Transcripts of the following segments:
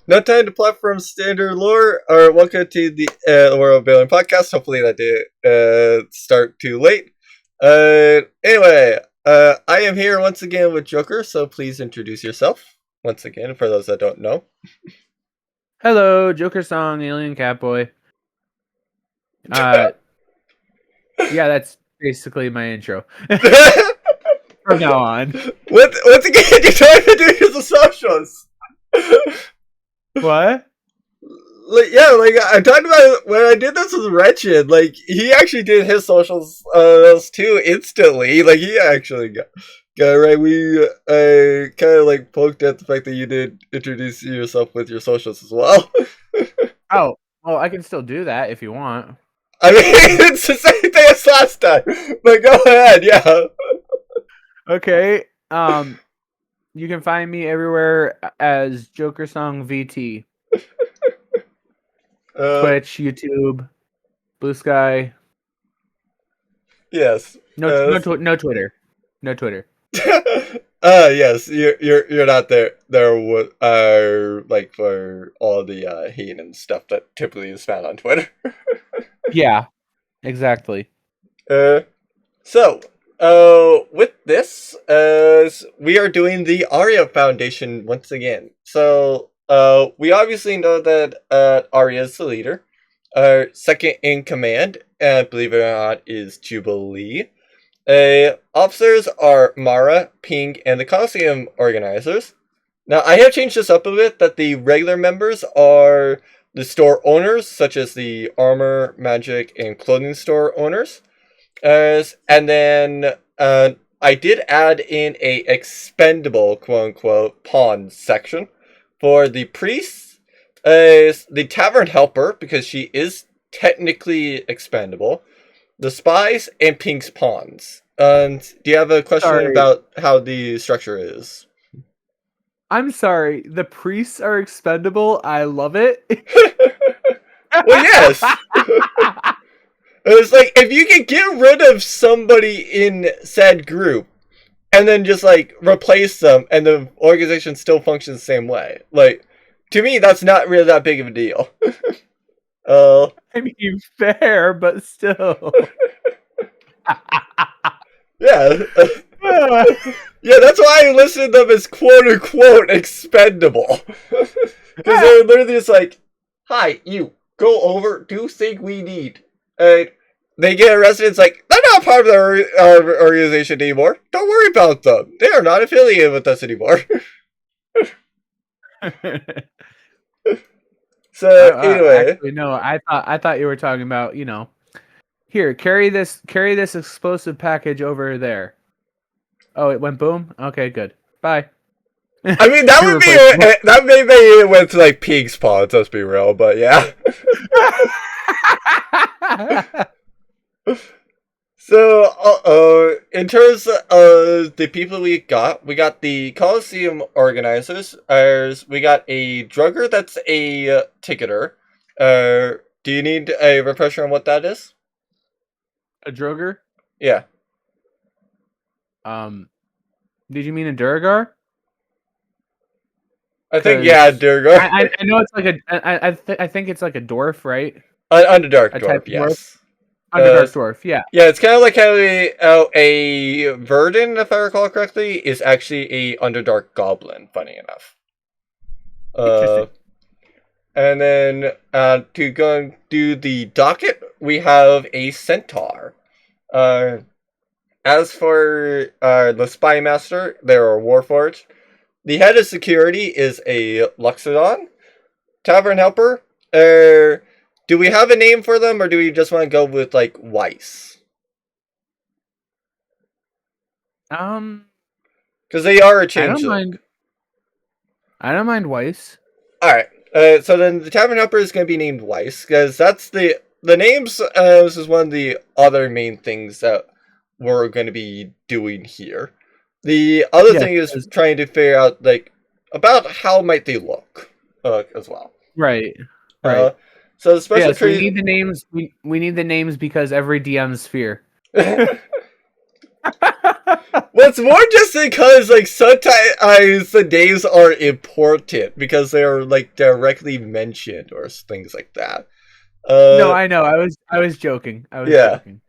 No time to platform standard lore, or welcome to the Worldbuilding podcast. Hopefully that didn't start too late. Anyway, I am here once again with Joker, so please introduce yourself once again for those that don't know. Hello, Joker Song, Alien Catboy. Yeah, that's basically my intro. From now on. Once again, you're trying to do the socials. What? I talked about it when I did this with Wretched. Like, he actually did his socials too instantly. Like, he actually got it right. We kind of like poked at the fact that you did introduce yourself with your socials as well. Oh, well, I can still do that if you want. I mean, it's the same thing as last time. But go ahead, yeah. Okay. You can find me everywhere as Joker Song VT. Twitch, YouTube, Blue Sky. Yes. No Twitter. No Twitter. Yes, you're not there like for all the hate and stuff that typically is found on Twitter. Yeah, exactly. So with this, we are doing the Arya Foundation once again. So we obviously know that Arya is the leader. Second in command, believe it or not, is Jubilee. Officers are Mara, Ping, and the Coliseum organizers. Now, I have changed this up a bit, that the regular members are the store owners, such as the armor, magic, and clothing store owners. And then I did add in a expendable, quote-unquote, pawn section for the priests, the tavern helper, because she is technically expendable, the spies, and Pink's pawns. And do you have a question about how the structure is? I'm sorry. The priests are expendable. I love it. Well, yes. It's like, if you can get rid of somebody in said group, and then just, like, replace them, and the organization still functions the same way. Like, to me, that's not really that big of a deal. I mean, fair, but still. Yeah. Yeah, that's why I listed them as quote-unquote expendable. Because they're literally just like, hi, you, go over, do thing we need. And they get arrested, it's like, they're not part of our organization anymore. Don't worry about them. They are not affiliated with us anymore. So, anyway. Actually, no, I thought you were talking about, here, carry this explosive package over there. Oh, it went boom? Okay, good. Bye. I mean, that would be that maybe it went to like Pig's Paws, let's be real, but yeah. So, in terms of the people we got the Coliseum organizers. We got a drugger that's a ticketer. Do you need a refresher on what that is? A drugger? Yeah. Did you mean a Durgar? I think, yeah, Durgar. I know it's like I think it's like a dwarf, right? Underdark dwarf, yes. Underdark dwarf, yeah. Yeah, it's kind of like how a Verdant, if I recall correctly, is actually a Underdark goblin, funny enough. Interesting. And then, to go and do the docket, we have a centaur. As for the spy master, they're a warforged. The head of security is a Luxodon. Tavern helper, do we have a name for them, or do we just want to go with, like, Weiss? Because they are a changeling. I don't mind Weiss. Alright, so then the Tavern helper is going to be named Weiss, because that's the names, this is one of the other main things that we're going to be doing here. The other thing is trying to figure out, like, about how might they look, as well. Right. So the special we need the names. We need the names because every DM's fear. Well, it's more just because, like, sometimes the names are important because they're, like, directly mentioned or things like that. No, Uh, I know. I was joking. I was yeah. joking.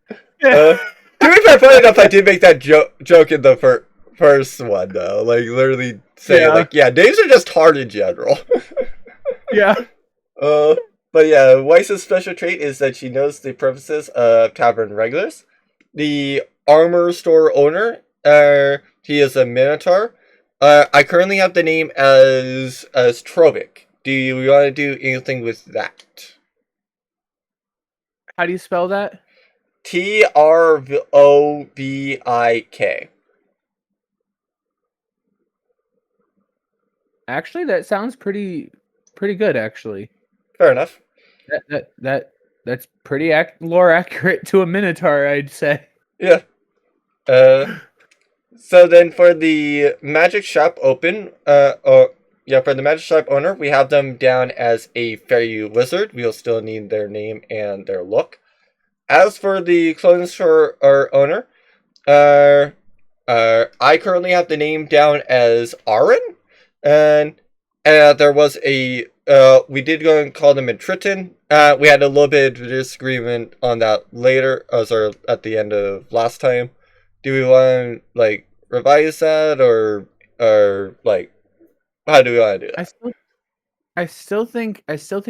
To be fair, funny enough, I did make that joke in the first one, though. Like, literally saying, Yeah. like, yeah, names are just hard in general. Yeah. uh, but yeah, Weiss's special trait is that she knows the preferences of tavern regulars. The armor store owner, he is a minotaur. I currently have the name as Trovic. Do you want to do anything with that? How do you spell that? Trovik. Actually, that sounds pretty good. Actually, Fair enough. that's pretty lore accurate to a minotaur, I'd say. Yeah. Uh, so then for the magic shop for the magic shop owner, we have them down as a fairy wizard. We'll still need their name and their look. As for the clothing store owner, uh, I currently have the name down as Aaron, and there was we did go and call them in Triton. We had a little bit of disagreement on that later, sorry, at the end of last time. Do we want to, like, revise that, or like, how do we want to do I that? still I still think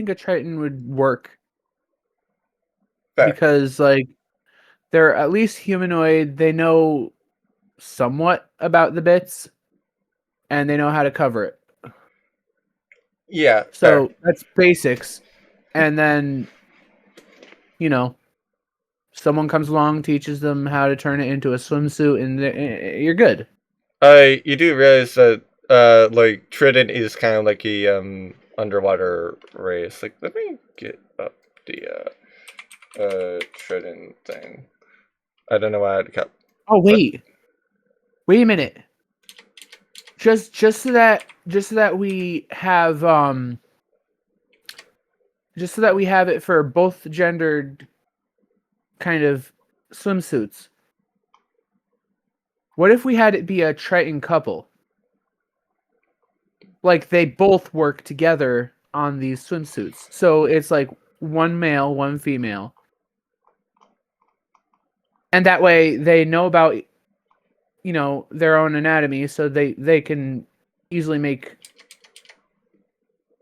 a Triton would work Fair. because like they're at least humanoid. They know somewhat about the bits and they know how to cover it. Yeah, fair. So that's basics. And then, you know, someone comes along, teaches them how to turn it into a swimsuit, and you're good. You do realize that like Triton is kind of like a underwater race. Like, let me get up the Triton thing. I don't know why I had to cut. Oh But wait a minute. Just so that we have just so that we have it for both gendered kind of swimsuits. What if we had it be a Triton couple? Like they both work together on these swimsuits. So it's like one male, one female. And that way they know about their own anatomy so they can easily make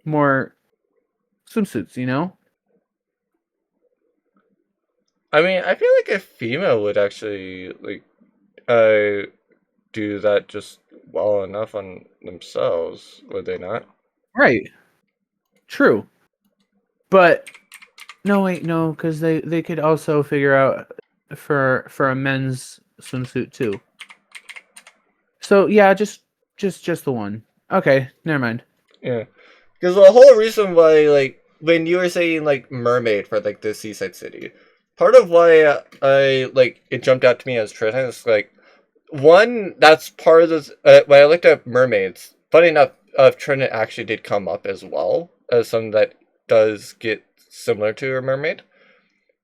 more swimsuits, I mean, I feel like a female would actually like do that just well enough on themselves, would they not? Right. True. But no, wait, no, because they could also figure out for a men's swimsuit too. So yeah, just the one. Okay, never mind. Yeah, because the whole reason why, like, when you were saying like mermaid for like the seaside city, part of why I like it jumped out to me as Triton is like, one, that's part of this. When I looked at mermaids, funny enough, Triton actually did come up as well as something that does get similar to a mermaid.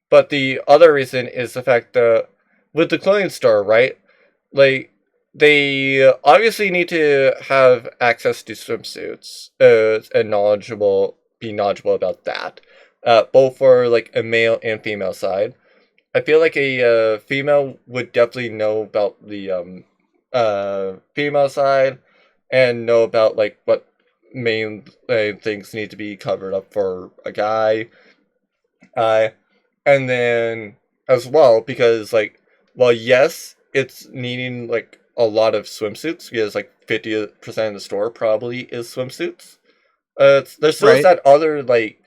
But the other reason is the fact that with the clothing store, right? Like, they obviously need to have access to swimsuits, and be knowledgeable about that, both for like a male and female side. I feel like a female would definitely know about the female side and know about like what main things need to be covered up for a guy. Uh, and then as well, because like, well, yes, it's needing like a lot of swimsuits because like 50% of the store probably is swimsuits. There's still Right. that other like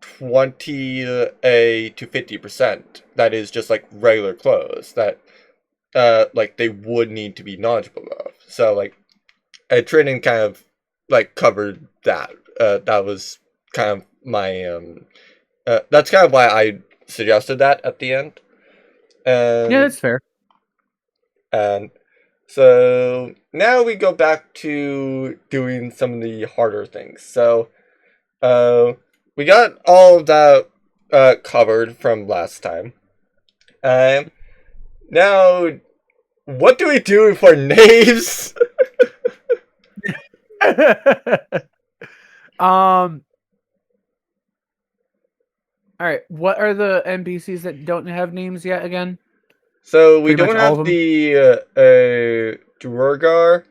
20 to 50% that is just like regular clothes that like they would need to be knowledgeable of. So like training kind of like covered that. That was kind of my that's kind of why I suggested that at the end. Yeah, And that's fair. and so now we go back to doing some of the harder things. So uh, we got all of that covered from last time. Um, now what do we do for names? All right. What are the NPCs that don't have names yet? Again, So we pretty much don't all of have them. the Duergar,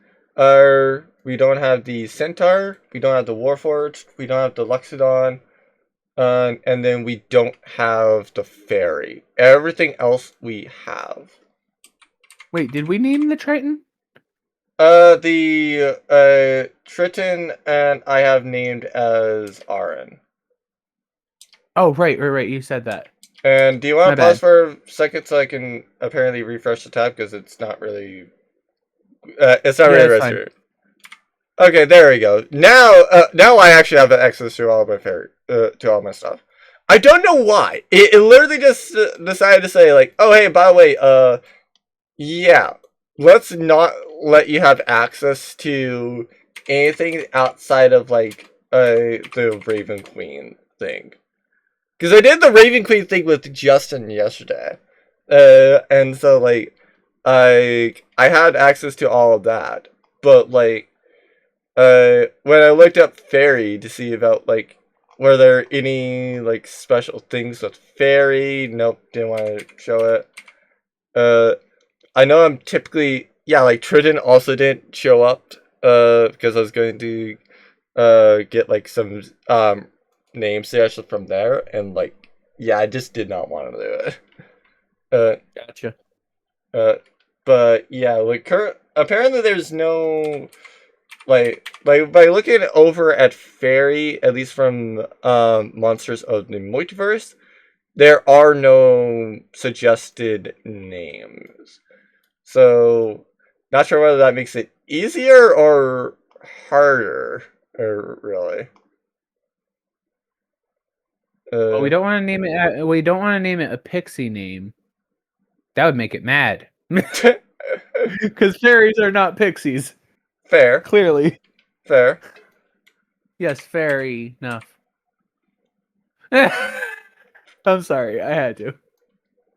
we don't have the Centaur, we don't have the Warforged, we don't have the Luxodon, and then we don't have the Fairy. Everything else we have. Wait, did we name the Triton? The Triton and I have named as Aaron. Oh, right. You said that. And do you want My to pause bad. for a second so I can apparently refresh the tab because it's not really Yeah, it's fine. registered. Okay, there we go. Now I actually have access to all my to all my stuff. I don't know why. It literally just decided to say like, oh hey, by the way, yeah, let's not let you have access to anything outside of like the Raven Queen thing. Because I did the Raven Queen thing with Justin yesterday, and so like I had access to all of that, but like when I looked up fairy to see about like were there any like special things with fairy, nope, didn't want to show it. I know I'm typically like Triton also didn't show up because I was going to get like some name suggestions from there, and like I just did not want to do it. Gotcha. But yeah, like apparently there's no like by looking over at fairy, at least from monsters of the multiverse, there are no suggested names. So not sure whether that makes it easier or harder, or really. Well, we don't want to name it. We don't want to name it a pixie name. That would make it mad. Because fairies are not pixies. Fair, Clearly. fair. Yes, fair enough. I'm sorry, I had to.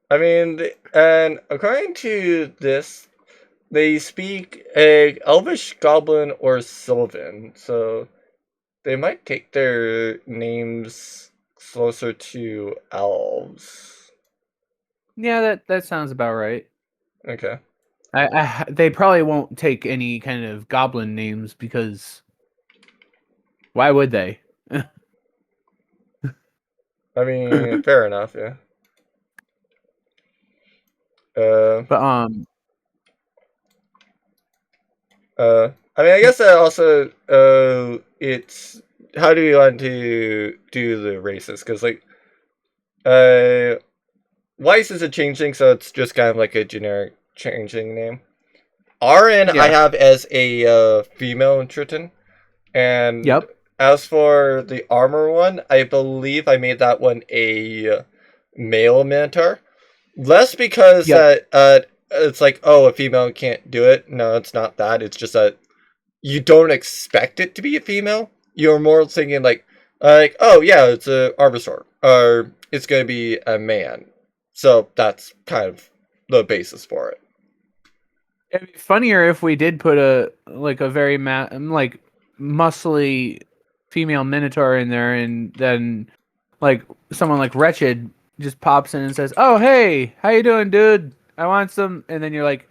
I mean, and according to this, they speak a Elvish, Goblin, or Sylvan, so they might take their names closer to elves. Yeah, that sounds about right. Okay. They probably won't take any kind of goblin names because why would they? I mean, fair enough, yeah. Uh, But I mean, I guess that also, it's how do you want to do the races? Because like, Weiss is a changeling, so it's just kind of like a generic changeling name. RN I yeah. have as a female Triton, and Yep. as for the armor one, I believe I made that one a male Minotaur. Less because Yep. that it's like, oh, a female can't do it. No, it's not that. It's just that you don't expect it to be a female. You're more thinking like oh yeah, it's a Arbisaur, or it's gonna be a man. So that's kind of the basis for it. It'd be funnier if we did put a very like muscly female minotaur in there, and then like someone like Wretched just pops in and says, "Oh hey, how you doing, dude? I want some." And then you're like,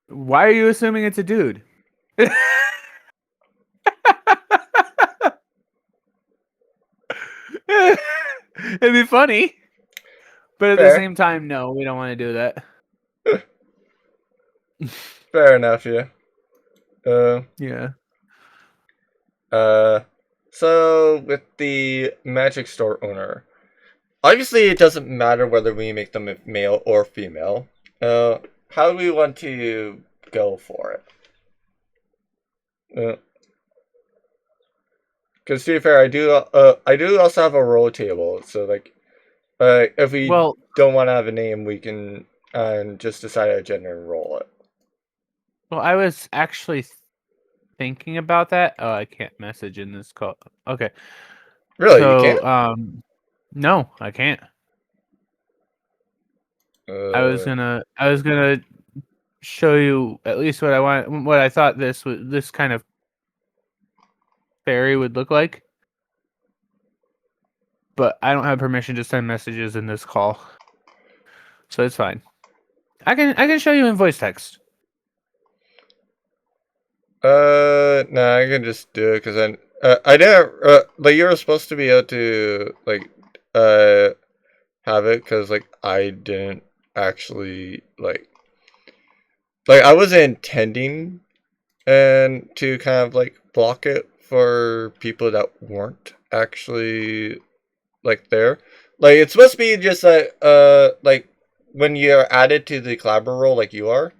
"Why are you assuming it's a dude?" It'd be funny, but at the Fair, same time, no, we don't want to do that. fair enough. Yeah. Uh, Yeah. uh. So with the magic store owner, obviously it doesn't matter whether we make them male or female. How do we want to go for it? Because to be fair, I do also have a roll table, so like, if we Well, don't want to have a name, we can just decide a gender and roll it. I was actually thinking about that. Oh, I can't message in this call. Okay. Really, you So, can't? no, I can't. Uh, I was gonna show you at least what I thought this kind of fairy would look like. But I don't have permission to send messages in this call, so it's fine. I can show you in voice text. No, I can just do it because I didn't. Like you were supposed to be able to like have it because like I didn't actually like I wasn't intending and to kind of like block it for people that weren't actually like there. Like it's supposed to be just like when you're added to the collaborator role like you are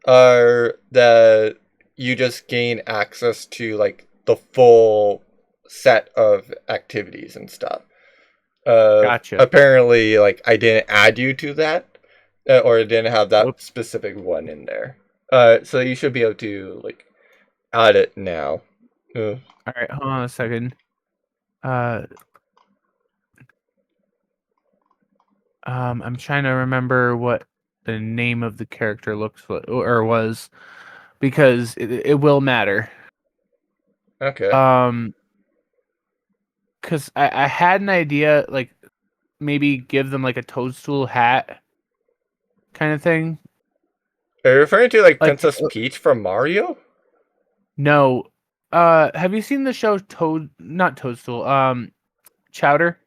that you just gain access to like the full set of activities and stuff. Gotcha. Apparently like I didn't add you to that or didn't have that Whoops. specific one in there. So you should be able to like add it now. All right, hold on a second. I'm trying to remember what the name of the character looks or was, because it will matter. Okay. Because I had an idea, like maybe give them like a toadstool hat kind of thing. Are you referring to like Like Princess Peach from Mario? no, have you seen the show Not Toadstool, Chowder?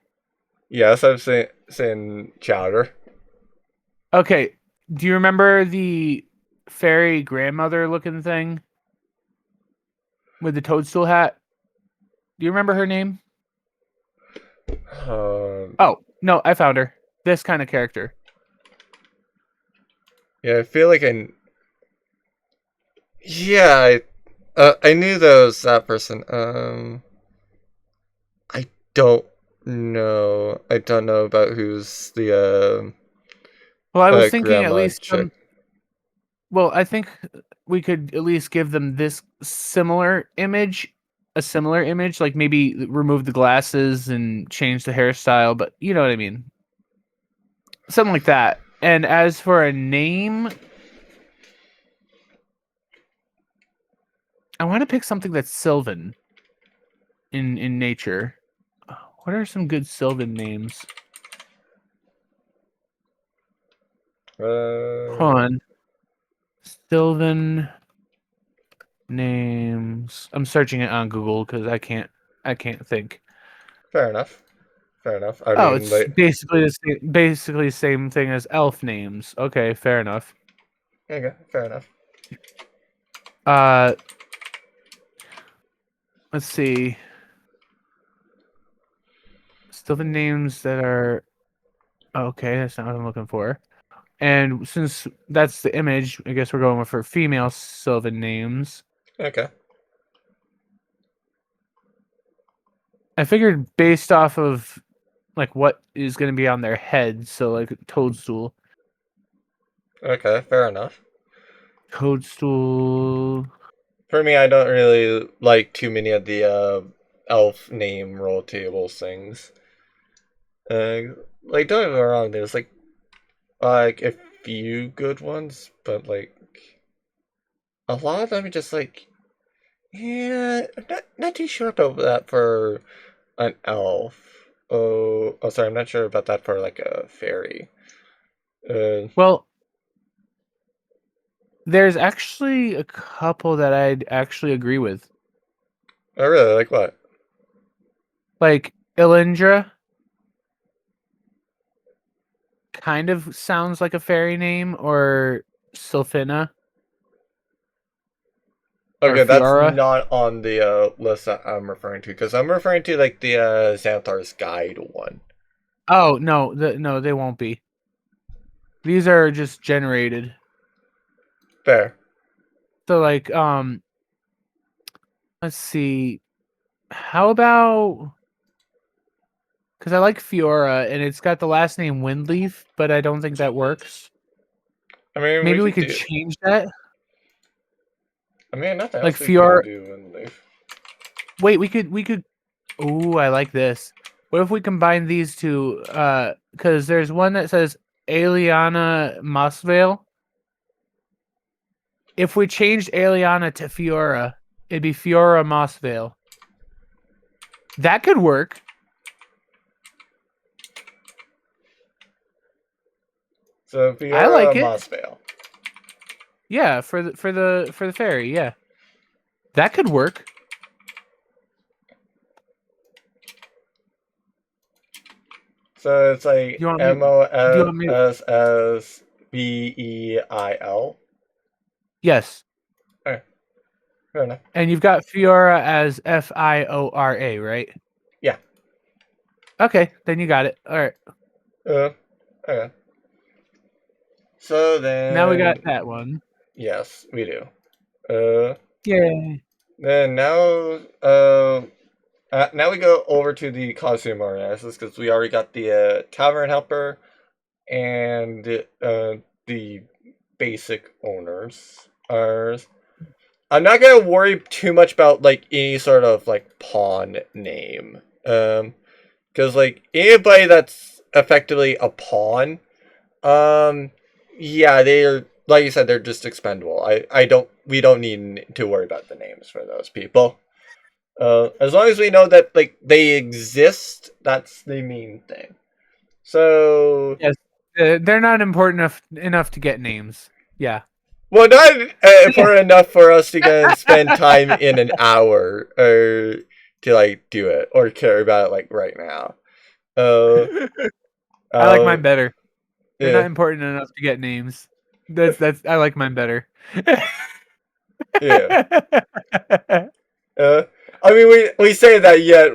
Yes, I'm saying Chowder. Okay, do you remember the fairy grandmother looking thing with the toadstool hat? Do you remember her name? Um, Oh, no, I found her. This kind of character. yeah, I feel like yeah, I knew that person. I don't know. I don't know about who's the Well, I was thinking at grandma least chick. well, I think we could at least give them this a similar image, like maybe remove the glasses and change the hairstyle, but you know what I mean. Something like that. And as for a name, I want to pick something that's Sylvan in nature. What are some good Sylvan names? Hold Uh, on. Sylvan names. I'm searching it on Google because I can't think. fair enough. Fair enough. I Oh, mean, it's like, basically the same thing as elf names. Okay, fair enough. okay, fair enough. Uh, let's see. Still the names that are okay. That's not what I'm looking for. And since that's the image, I guess we're going with for female Sylvan names. Okay. I figured based off of like what is going to be on their head, so like toadstool, Okay, fair enough. toadstool. For me, I don't really like too many of the elf name roll tables things. Like don't get me wrong, there's like a few good ones, but like a lot of them are just like yeah, not too sure about that for an elf. Sorry, I'm not sure about that for like a fairy. Uh, Well, there's actually a couple that I'd actually agree with. I really like what? Like Ilindra kind of sounds like a fairy name, or Sylphina or Okay, that's Fiora. not on the list that I'm referring to because I'm referring to like the Xanthar's Guide one. Oh no, no, they won't be. These are just generated. Fair. So like, let's see. How about, because I like Fiora and it's got the last name Windleaf, but I don't think that works. I mean, we Maybe we could could do. change that. I mean, nothing Like else we can Fiora. do in life. Wait, we could. Ooh, I like this. What if we combine these two? Because there's one that says Aliana Mossvale, if we changed Aliana to Fiora, it'd be Fiora Mossvale. That could work. So Fiora I like it. Mossvale. Yeah, for the fairy, yeah. That could work. So it's like Do you want me- Mossveil. Yes. Alright. Fair enough. And you've got Fiora as Fiora, right? Yeah. Okay, then you got it. All right. Okay. So then Now we got that one. Yes, we do. Yay. Then now we go over to the costume organizers because we already got the tavern helper and the basic owners. I'm not gonna worry too much about like any sort of like pawn name, because like anybody that's effectively a pawn, yeah, they're like you said, they're just expendable. We don't need to worry about the names for those people. As long as we know that like they exist, that's the main thing. So yes, they're not important enough to get names. Yeah. Well, not important enough for us to spend time in an hour or to like do it or care about it like right now. I like mine better. They're Yeah. not important enough to get names. That's I like mine better. Yeah. I mean, we say that yet.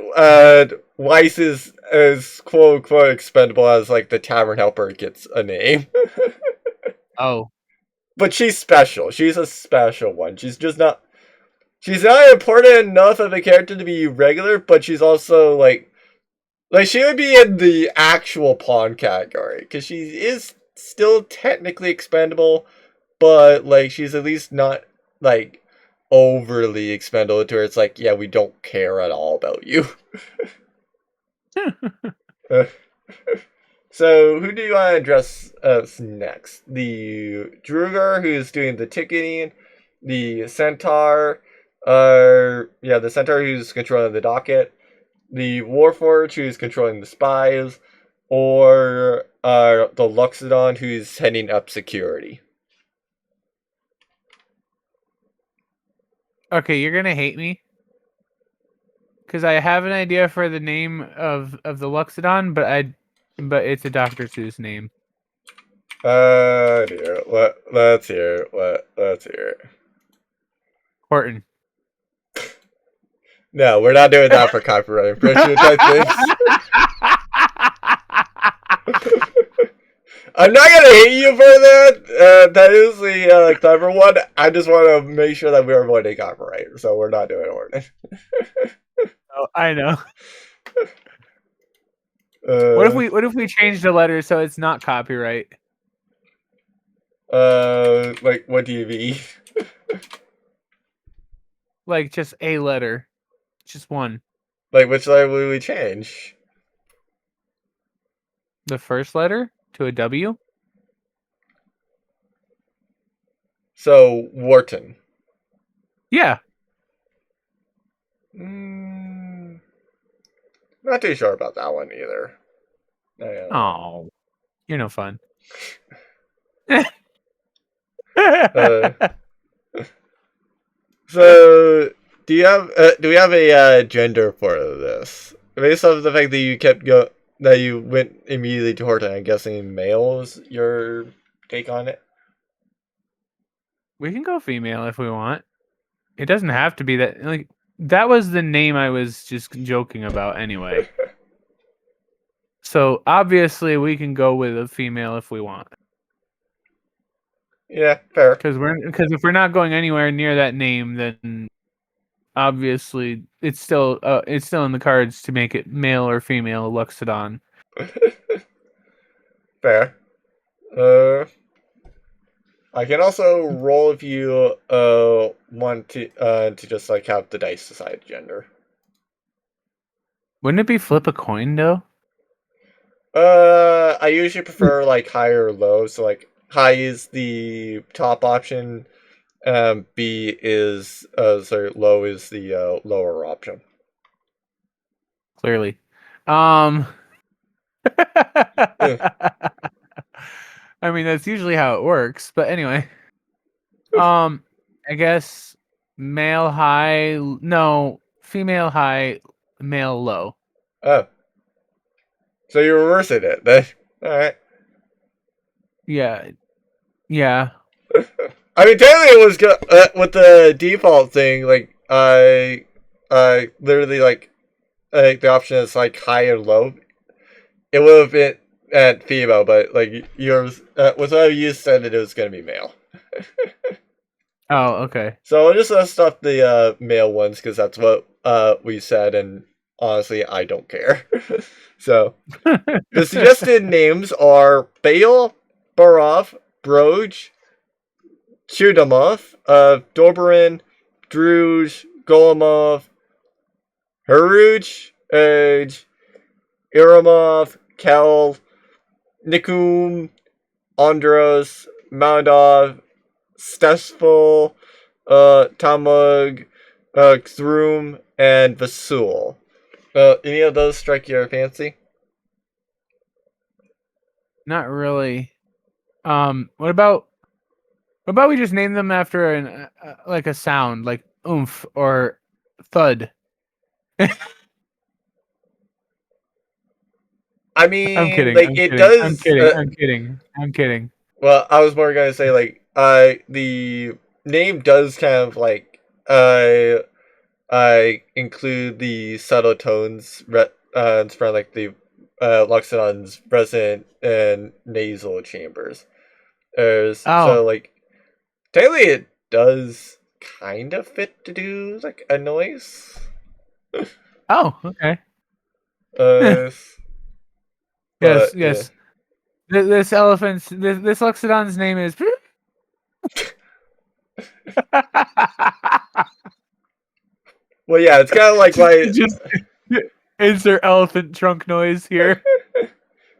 Weiss is quote unquote expendable as like the tavern helper gets a name. Oh. But she's special. She's a special one. She's not important enough of a character to be regular, but she's also like she would be in the actual pawn category because she is still technically expendable, but like she's at least not like overly expendable to where it's like, yeah, we don't care at all about you. So who do you want to address us next? The Druger, who's doing the ticketing, the Centaur, the Centaur who's controlling the docket, the Warforged who's controlling the spies, or the Luxodon who's heading up security. Okay, you're gonna hate me because I have an idea for the name of the Luxodon, but it's a Dr. Seuss name. Dear. Let's hear it. Let's hear it. Horton. No, we're not doing that for copyright infringement type things. I'm not gonna hate you for that. That is the clever one. I just want to make sure that we are avoiding copyright, so we're not doing Horton. Oh, I know. What if we change the letter so it's not copyright? Like what do you mean? Like just a letter, just one. Like which letter would we change? The first letter to a W. So Wharton. Yeah. Not too sure about that one either. Oh, you're no fun. So, do we have a gender for this? Based off the fact that you went immediately to Horton, I'm guessing male is your take on it. We can go female if we want. It doesn't have to be that. Like that was the name I was just joking about anyway. So obviously we can go with a female if we want. Yeah, fair. Because if we're not going anywhere near that name, then obviously it's still in the cards to make it male or female Luxodon. Fair. I can also roll if you want to just like have the dice decide gender. Wouldn't it be flip a coin though? I usually prefer like high or low. So like high is the top option, B is sorry, low is the lower option. Clearly. Eh, I mean, that's usually how it works. But anyway, I guess male high, no, female high, male low. Oh, so you're reversing it then. All right. Yeah, yeah. I mean, technically, it was with the default thing. Like, I literally like the option is like high or low. It would have been at female, but like yours, with what you said, that it was gonna be male. Oh, okay. So I'll just list off the male ones because that's what we said, and honestly, I don't care. So the suggested names are Baal, Barov, Broj, Chudamov, Dorbarin, Druj, Golemov, Haruj, Edge, Iramov, Kel, Nikum, Andros, Maudov, Stesful, Tamug, Xrum, and Vasul. Any of those strike your fancy? Not really. What about we just name them after an like a sound, like oomph or thud? I I'm mean, kidding. like I'm it kidding. I'm does. kidding. I'm kidding. I'm kidding. Well, I was more gonna say like the name does kind of like I include the subtle tones from like the Loxodon's resonant and nasal chambers. Oh, So like technically it does kind of fit to do like a noise. oh, okay. Uh, Yes, but yeah. yes. This elephant's this Loxodon's name is. Well, yeah, it's kind of like why. Just insert elephant trunk noise here.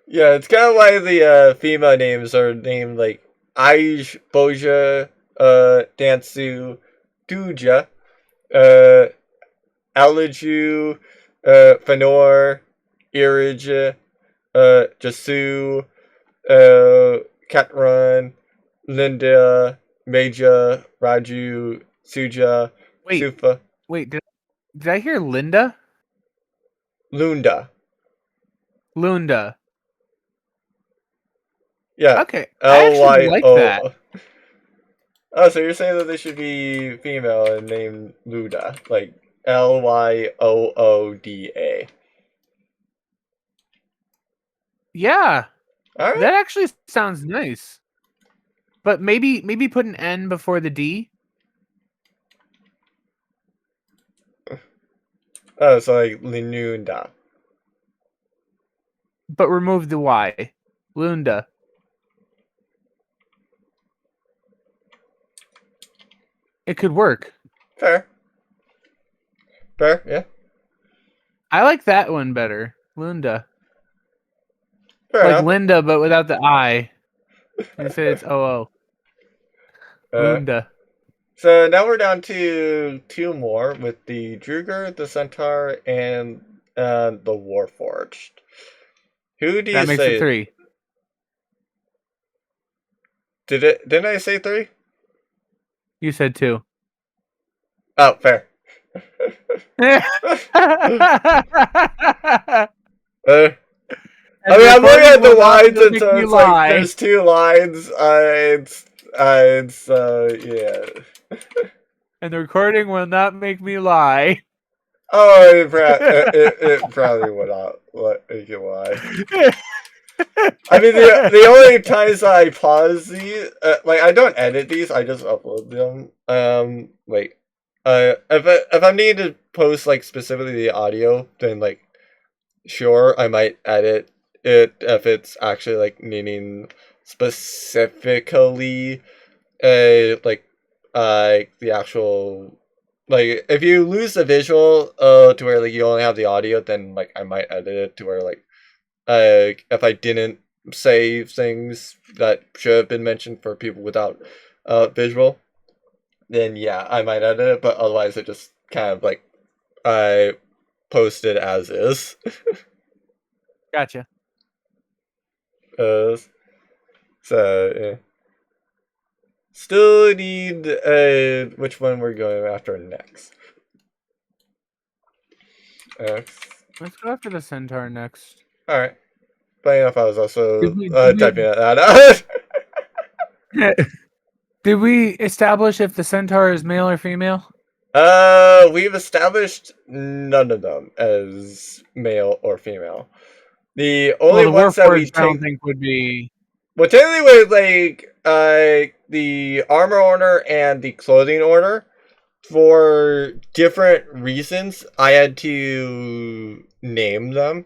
Yeah, it's kind of why the female names are named like Aij, Boja, Dansu, Duja, uh, Aliju, Fenor, Irija, Jasu, Katrun, Linda, Meja, Raju, Suja, Wait, Sufa, wait. Did I hear Linda? Lunda. Lunda. Yeah, Okay, I actually like that. Lyo. Oh, so you're saying that they should be female and named Luda, like Lyooda. Yeah, All right. that actually sounds nice. But maybe put an N before the D. Oh, so like Linunda. But remove the Y. Lunda. It could work. Fair. Fair. Yeah. I like that one better. Lunda. Fair Like enough. Linda, but without the I. Instead, it's OO. Uh, Lunda. so now we're down to two more with the Druger, the Centaur, and the Warforged. Who do you That makes it say? 3. Didn't I say three? You said 2. Oh, fair. And I mean, I'm looking recording at the will not lines, and make so me it's like lie. there's 2 lines. Yeah. And the recording will not make me lie. Oh, it probably would not make you lie. I mean, the only times I pause these, like I don't edit these, I just upload them. Like, if I need to post like specifically the audio, then like sure, I might edit it if it's actually like needing specifically like the actual like if you lose the visual to where like you only have the audio, then like I might edit it to where like if I didn't say things that should have been mentioned for people without visual. then yeah, I might edit it, but otherwise it just kind of like I post it as is. Gotcha. uh, so yeah. Still need which one we're going after next. Let's go after the centaur next. All right. Funny enough, I was also Did we, typing that out. did we establish if the centaur is male or female? We've established none of them as male or female. The Well, only the ones that we warforged I don't take, think would be. well, technically, with like the armor order and the clothing order, for different reasons, I had to name them,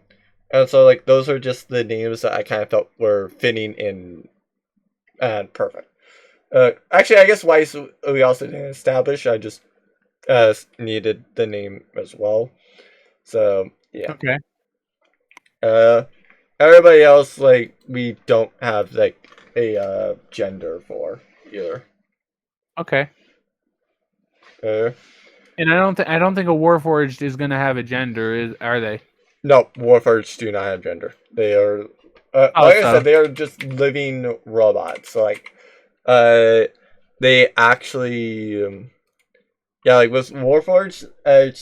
and so like those are just the names that I kind of felt were fitting in and perfect. Actually, I guess Weiss we also didn't establish. I just needed the name as well. So yeah. Okay. Everybody else, like, we don't have like a gender for either. Okay. Uh, And I don't think a warforged is gonna have a gender, are they? no, Warforged do not have gender. They are, like I Also, said, they are just living robots. So like, they actually, yeah, like with Warforged,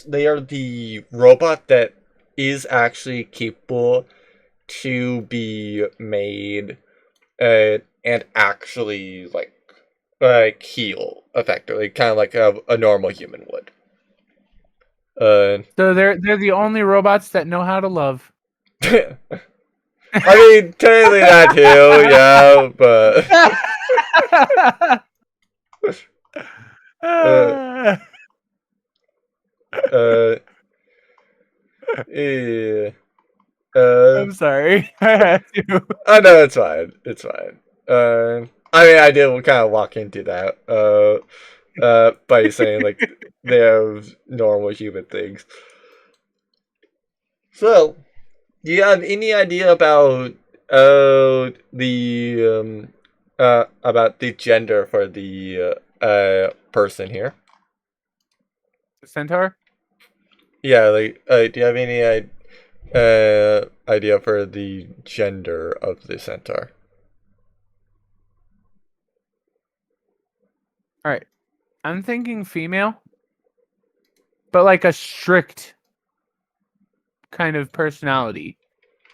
they are the robot that is actually capable to be made and actually like heal effectively, kind of like a normal human would. so they're the only robots that know how to love. I mean, technically that too, yeah, but uh, uh, yeah, I'm sorry. I had to. I know it's fine, it's fine. I mean, I did kind of walk into that, by saying like they have normal human things. So, do you have any idea about about the gender for the person here? The centaur. Yeah, like do you have any idea for the gender of the centaur? All right. I'm thinking female, but like a strict kind of personality,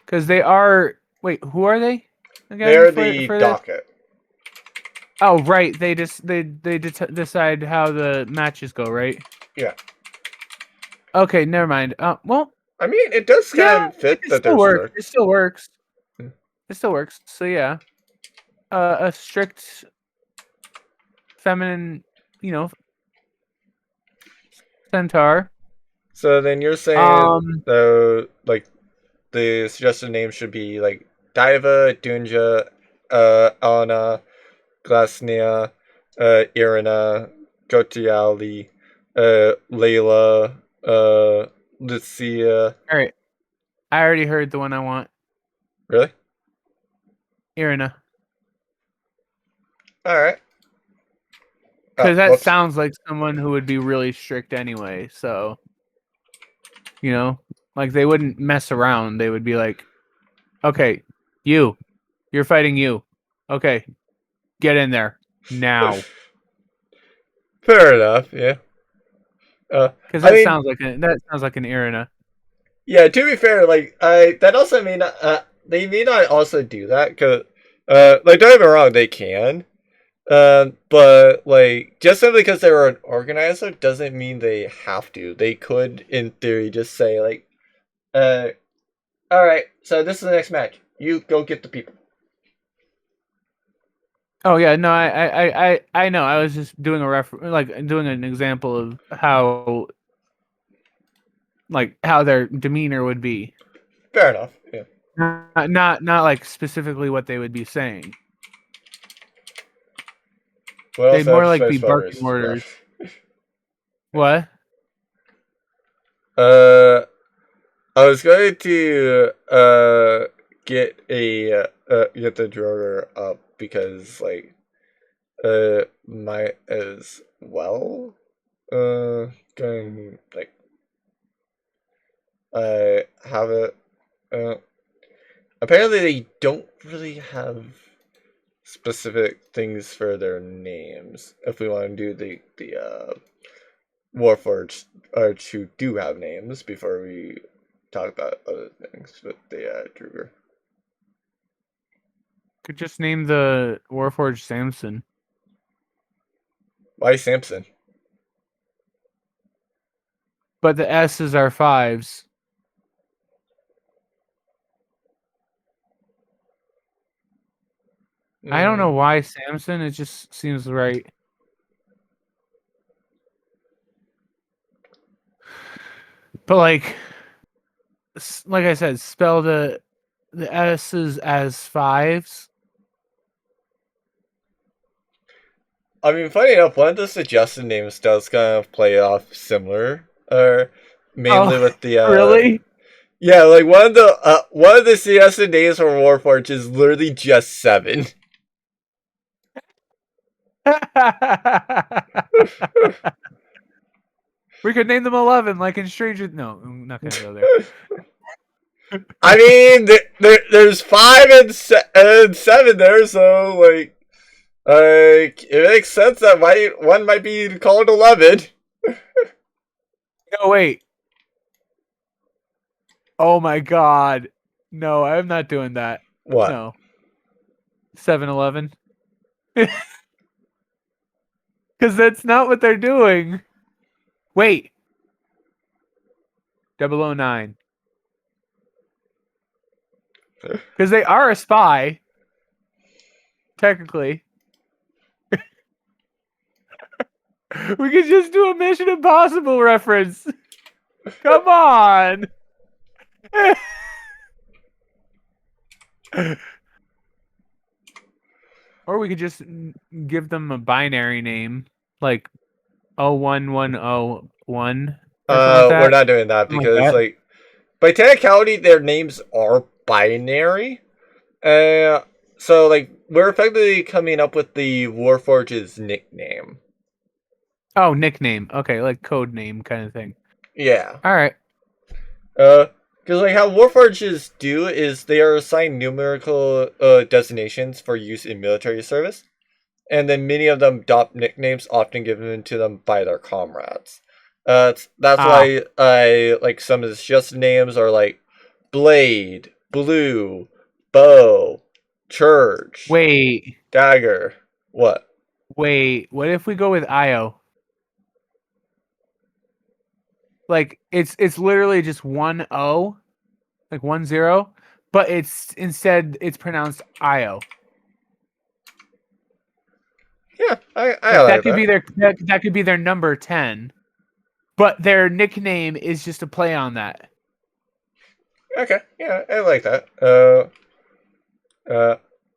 because they are. Wait, who are they again They're for the this? docket. Oh, right. They just decide how the matches go, right? Yeah, Okay, never mind. Well, I mean it does kind yeah, of fit it that still they're works. strict. It still works. Hmm. It still works. So yeah, a strict feminine, you know, centaur. So then you're saying Um, like the suggested name should be like Diva, Dunja, Elena, Glasnia, Irina, Gotiali, Layla, Lucia. all right. I already heard the one I want. Really? Irina. All right. Because that Whoops. sounds like someone who would be really strict anyway. So, like they wouldn't mess around. They would be like, okay, you're fighting you. Okay, get in there now. Fair enough. Yeah. Because I mean, that sounds like an Irina. yeah. To be fair, like that also may not. They may not also do that because, like, don't get me wrong, they can. But like just simply because they were an organizer doesn't mean they have to. They could, in theory, just say like, uh, all right, so this is the next match. You go get the people. Oh yeah, no, I know. I was just doing like doing an example of how how their demeanor would be. Fair enough. Yeah. Not like specifically what they would be saying. What else They'd have more like be space barking forest orders. left? What? Uh, I was going to get a get the drawer up because like might as well going like have it. Uh, Apparently, they don't really have specific things for their names. If we want to do the Warforged who do have names before we talk about other things with the Druger. Could just name the Warforged Samson. Why Samson? But the S's are 5s. I don't know why Samson. It just seems right. But like I said, spell the S's as 5s. I mean, funny enough, one of the suggested names does kind of play off similar, or mainly with the really? yeah, like one of the suggested names for Warforged is literally just 7. We could name them 11, like in Stranger. No, I'm not gonna go there. I mean, there's 5 and 7 there, so like it makes sense that one might be called 11. No, wait. Oh my god. No, I'm not doing that. What? No. 7-Eleven. Because that's not what they're doing. Wait. 009. Because they are a spy. Technically. We could just do a Mission Impossible reference. Come on. Or we could just give them a binary name, like 01101 or something like that. We're not doing that because like by technicality their names are binary. So like we're effectively coming up with the Warforge's nickname. Oh, nickname. Okay, like code name kind of thing. Yeah. All right. Because like how Warforges do is they are assigned numerical designations for use in military service, and then many of them adopt nicknames often given to them by their comrades. That's why I like some of the suggested names are like Blade, Blue, Bow, Church, Wait. Dagger. What? Wait. What if we go with Io? Like it's literally just 1-0, like 1-0, but instead it's pronounced Io. Yeah, I Like, like that could that. be that could be their number 10, but their nickname is just a play on that. Okay, yeah, I like that.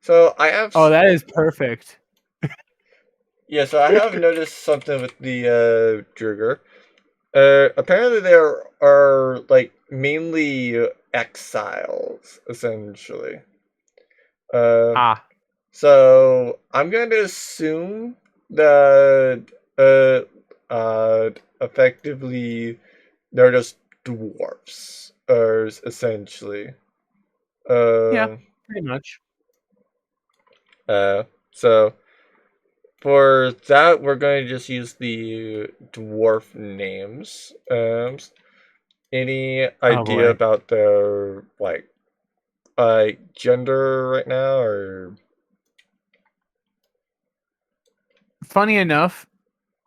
So I have. Oh, that is perfect. Yeah, so I have noticed something with the Druger. Apparently there are like mainly exiles, essentially. So I'm going to assume that effectively they're just dwarfs, or essentially. Yeah, pretty much. So for that, we're going to just use the dwarf names. Any idea about their like gender right now, or? Funny enough,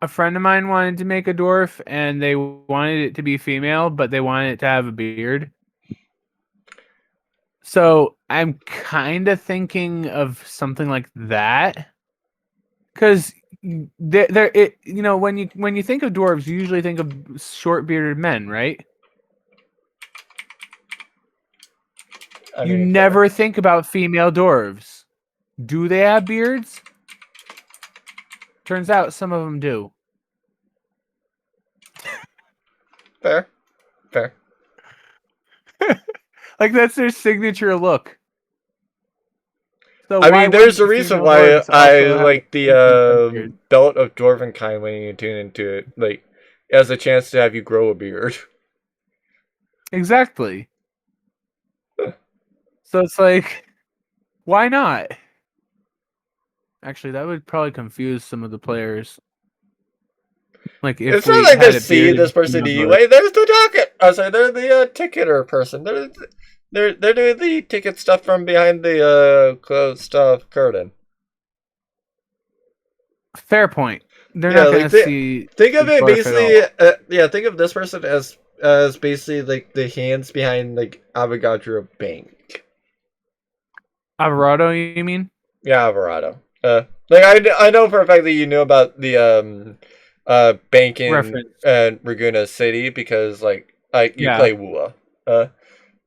a friend of mine wanted to make a dwarf, and they wanted it to be female, but they wanted it to have a beard. So I'm kind of thinking of something like that, because when you think of dwarves, you usually think of short bearded men, right? You never think about female dwarves. Do they have beards? Turns out some of them do. Fair. Like that's their signature look. So I why mean, there's wouldn't a the reason female why dwarves I also have like the ancient beard? belt of dwarven kind when you tune into it. Like, it has a chance to have you grow a beard. Exactly. So it's like, why not? Actually, that would probably confuse some of the players. Like if It's not we like they had a see bearded this person female dwarf. anyway. There's the docket. Oh, sorry, they're the ticketer person. They're doing the ticket stuff from behind the closed curtain. Fair point. They're Yeah, not like gonna see think the of it dwarf at basically. all. Yeah, think of this person as basically like the hands behind like Avogadro Bank. Alvarado, you mean? Yeah, Alvarado. Like I know for a fact that you knew about the bank in Reference. Raguna City because like you Yeah. play WUA. Uh,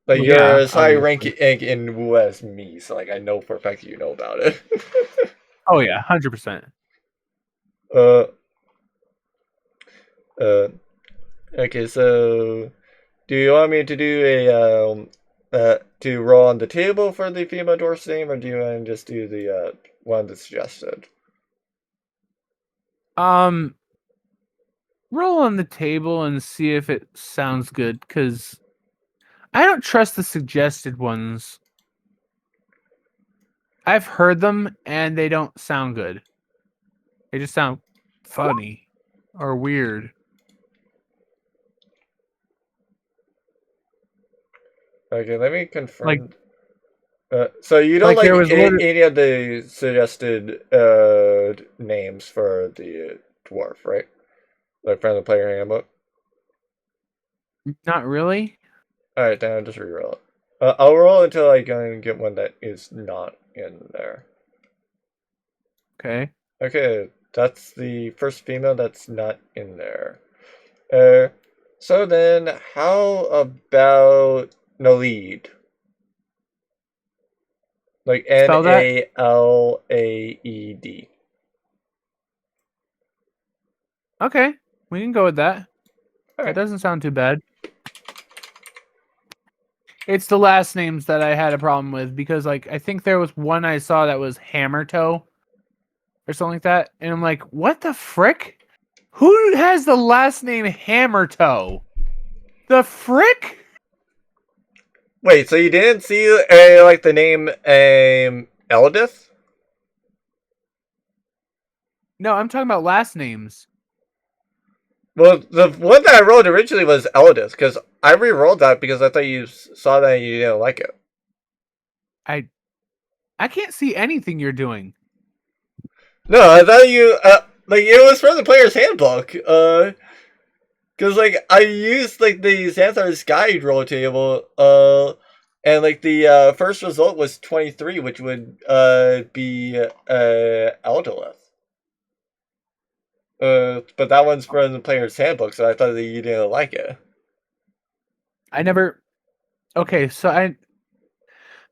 like Well, you're yeah, as high rank obviously. in WUA as me, so like I know for a fact that you know about it. Oh yeah, 100%. uh, uh, okay, so do you want me to do a to roll on the table for the female dwarf's name, or do you want to just do the one that's suggested? Um, roll on the table and see if it sounds good, because I don't trust the suggested ones. I've heard them and they don't sound good. They just sound funny or weird. Okay, let me Like confirm. So you don't like like there was literally any of the suggested names for the dwarf, right? Like from the player handbook. not really. All right, then I'll just reroll it. I'll roll until I can get one that is not in there. Okay. Okay, that's the first female that's not in there. Uh, so then how about Nalaid? Like Spell that. Nalaed. Okay. We can go with that. All That right. doesn't sound too bad. It's the last names that I had a problem with because like I think there was one I saw that was Hammer Toe or something like that. And I'm like, what the frick? Who has the last name Hammer Toe? The frick? Wait, so you didn't see like the name Eldith? No, I'm talking about last names. Well, the one that I rolled originally was Eldith because I re-rolled that because I thought you saw that and you didn't like it. I I can't see anything you're doing. No, I thought you like it was from the player's handbook. Because like I used like the Xanthar's guide roll table. And like the first result was 23, which would be Eldith. But that one's from the player's handbook, so I thought that you didn't like it. I never. Okay, so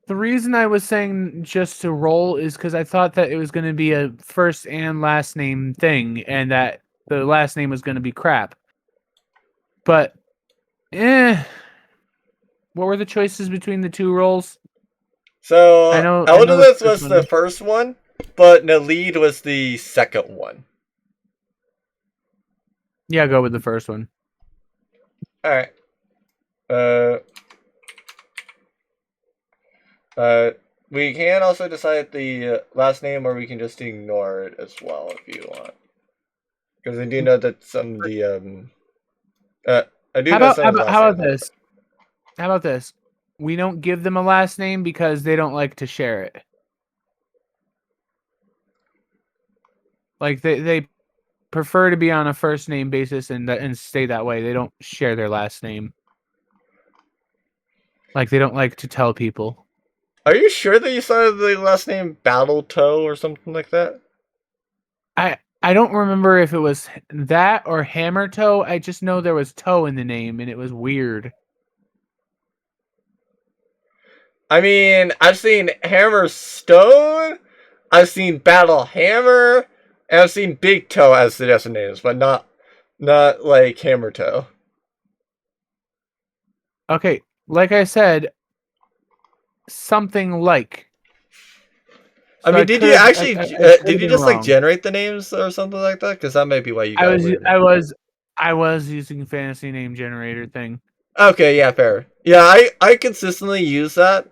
the reason I was saying just to roll is because I thought that it was going to be a first and last name thing, and that the last name was going to be crap. But, what were the choices between the two rolls? I So know the Eldith first was the one. first one, but Nalid was the second one. Yeah, go with the first one. All right. Uh, uh, we can also decide the last name, or we can just ignore it as well if you want. Because I do know that some of the I do How know about some of the last how about names. this? How about this? We don't give them a last name because they don't like to share it. Like they prefer to be on a first name basis and stay that way. They don't share their last name. Like they don't like to tell people. Are you sure that you saw the last name Battle Toe or something like that? I don't remember if it was that or Hammer Toe. I just know there was toe in the name and it was weird. I mean, I've seen Hammer Stone, I've seen Battle Hammer, and I've seen Big Toe as suggested names, but not like Hammer Toe. Okay, like I said, something like. I So mean, did you actually I could did have you been just like wrong. generate the names or something like that? Because that might be why you I got was weird. I was I was using fantasy name generator thing. Okay, yeah, fair. Yeah, I consistently use that.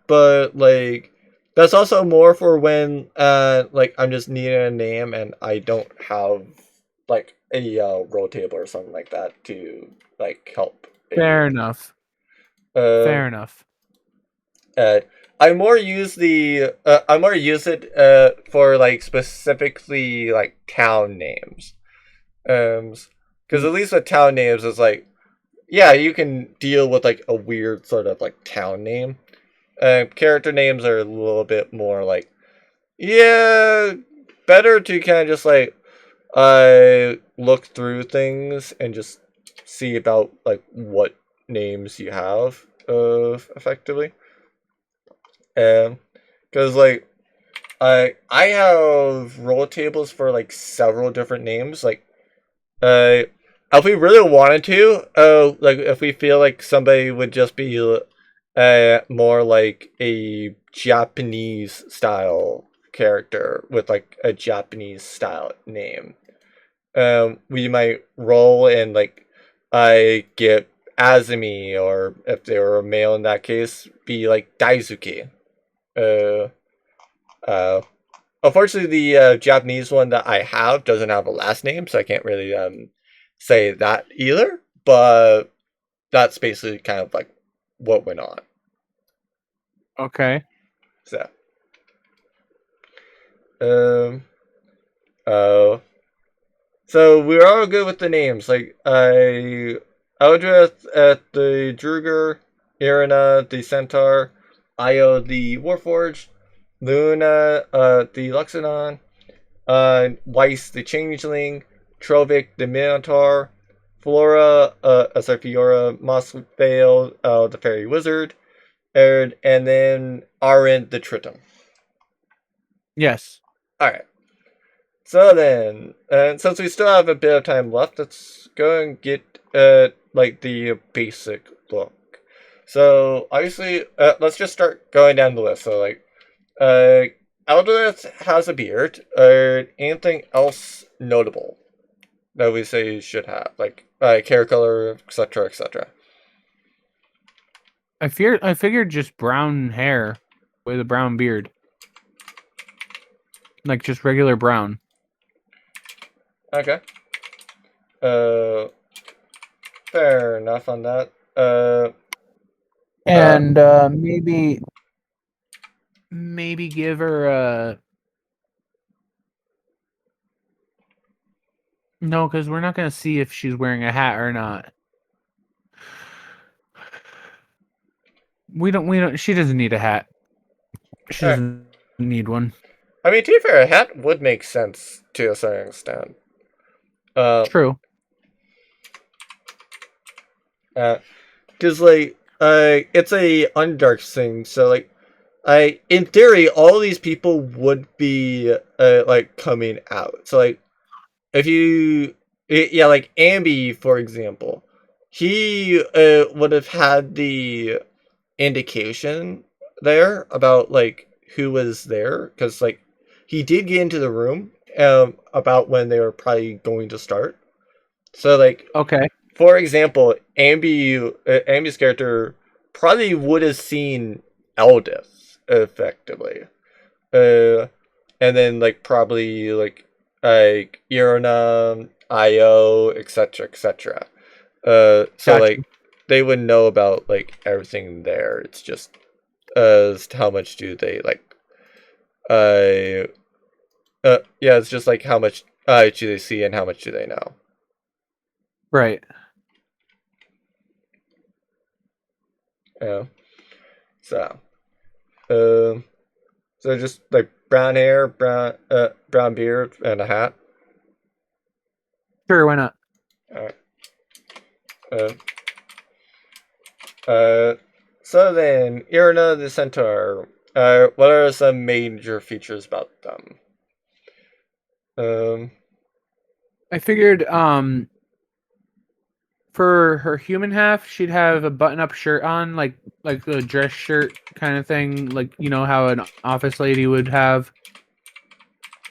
But like that's also more for when like I'm just needing a name and I don't have like a role table or something like that to like help Fair it. enough. Uh, Fair enough. uh I more use it for like specifically like town names. Because at least with town names it's like yeah, you can deal with like a weird sort of like town name. Character names are a little bit more like, yeah, better to kind of just like look through things and just see about like what names you have effectively. Because like I have role tables for like several different names. Like uh, if we really wanted to, like if we feel like somebody would just be more like a Japanese style character with like a Japanese style name, we might roll and like I get Azumi, or if they were a male in that case, be like Daisuke. Uh, uh, Unfortunately, the Japanese one that I have doesn't have a last name, so I can't really say that either. But that's basically kind of like what went on. Okay. So, um, oh, so we're all good with the names. Like Eldrith at the Druger, Irina the Centaur, Io the Warforged, Luna the Luxodon, Weiss the Changeling, Trovic the Minotaur, Flora, Fiora Mossvale, the Fairy Wizard, and then Arin the Triton. Yes. Alright. So then, since we still have a bit of time left, let's go and get like the basic look. So obviously, let's just start going down the list. So like, Eldrith has a beard. Anything else notable that we say you should have, like hair color, etc., etc. I figured just brown hair with a brown beard. Like just regular brown. Okay. Uh, Fair enough on that. Uh, And maybe give her no, because we're not gonna see if she's wearing a hat or not. We don't she doesn't need a hat. She alright. doesn't need one. I mean, to be fair, a hat would make sense to a certain extent. Uh, True. Because like, it's a Underdark thing, so like, in theory, all these people would be like coming out. So like, if you, yeah, like Ambi, for example, he would have had the indication there about like who was there, because like he did get into the room about when they were probably going to start. So like, Okay. for example, Ambi's character probably would have seen Eldith effectively, uh, and then like probably like Irina, Io, etc., etc. So Got you. like they would know about like everything there. It's just how much do they like uh yeah, it's just like how much do they see and how much do they know. Right. Yeah. So um so just like brown hair, brown beard, and a hat. Sure, why not? Alright. Uh, uh, so then, Irina the Centaur. What are some major features about them? Um, I figured For her human half, she'd have a button-up shirt on, like a dress shirt kind of thing, like you know how an office lady would have,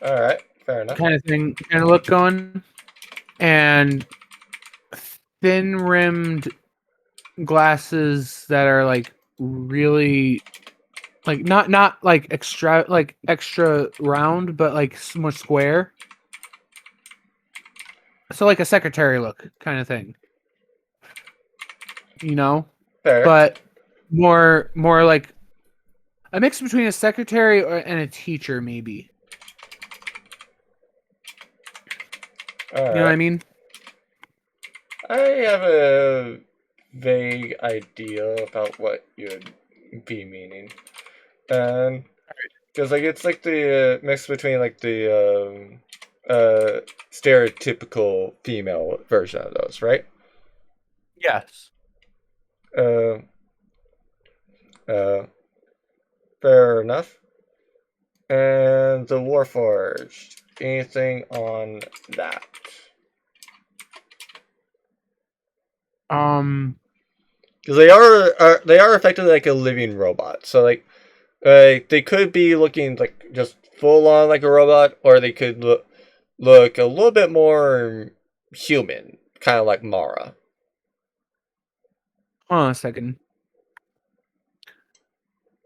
All right, fair enough. kind of thing, kind of look going, and thin-rimmed glasses that are like really like not like extra round, but like more square. So like a secretary look kind of thing, you know, Fair. but more like a mix between a secretary and a teacher, maybe. All You know what I right. mean? I have a vague idea about what you'd be meaning, and because like it's like the mix between like the stereotypical female version of those, right? Yes. Uh, uh, fair enough. And the Warforged. Anything on that? Because they are effectively like a living robot. So like they could be looking like just full on like a robot, or they could look a little bit more human, kind of like Mara. Hold on a second.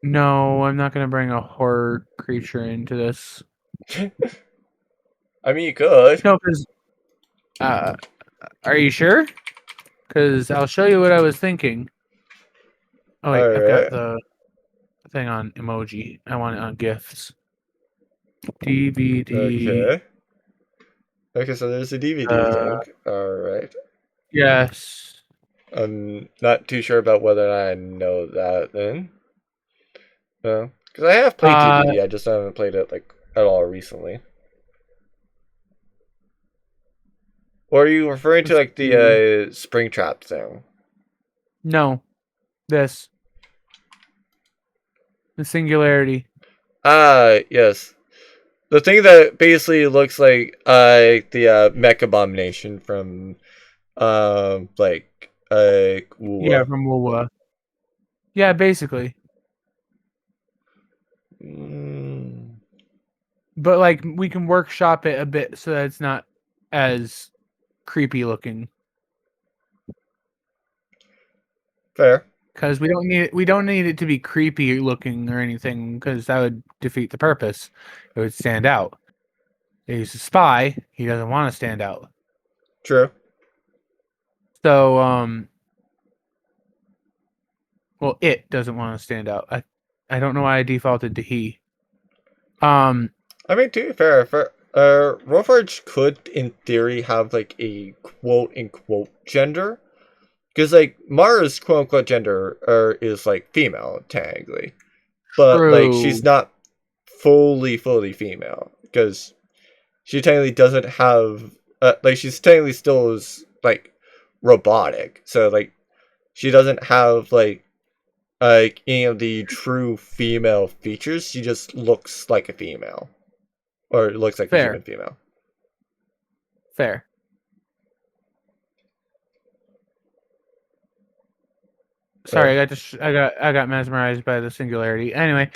No, I'm not gonna bring a horror creature into this. I mean, you could. No, because uh, are you sure? Because I'll show you what I was thinking. Oh All wait, I've got right. the thing on emoji. I want it on gifts. DVD. Okay. Okay, so there's a DVD Uh, thing. All right. yes. I'm not too sure about whether I know that then. Because I have played Uh, DVD, I just haven't played it like at all recently. Or are you referring to let's like see. the Springtrap thing? No, this the singularity. Ah, yes. The thing that basically looks like the mech abomination from like Yeah, Woowa. from Woolwa. Yeah, basically. Mm, But like we can workshop it a bit so that it's not as creepy looking. fair. Because we don't need it to be creepy looking or anything, because that would defeat the purpose. It would stand out. He's a spy. He doesn't want to stand out. True. So well, it doesn't want to stand out. I don't know why I defaulted to he. Um, I mean, to be fair, Warforged could, in theory, have like a quote unquote gender. Because like Mara's quote unquote gender is like female technically, but like true. she's not fully female because she technically doesn't have like she's technically still is like robotic, so like she doesn't have like any of the true female features. She just looks like a female, or looks like a Fair. human female. Fair. Sorry, Fair. I got mesmerized by the singularity. Anyway.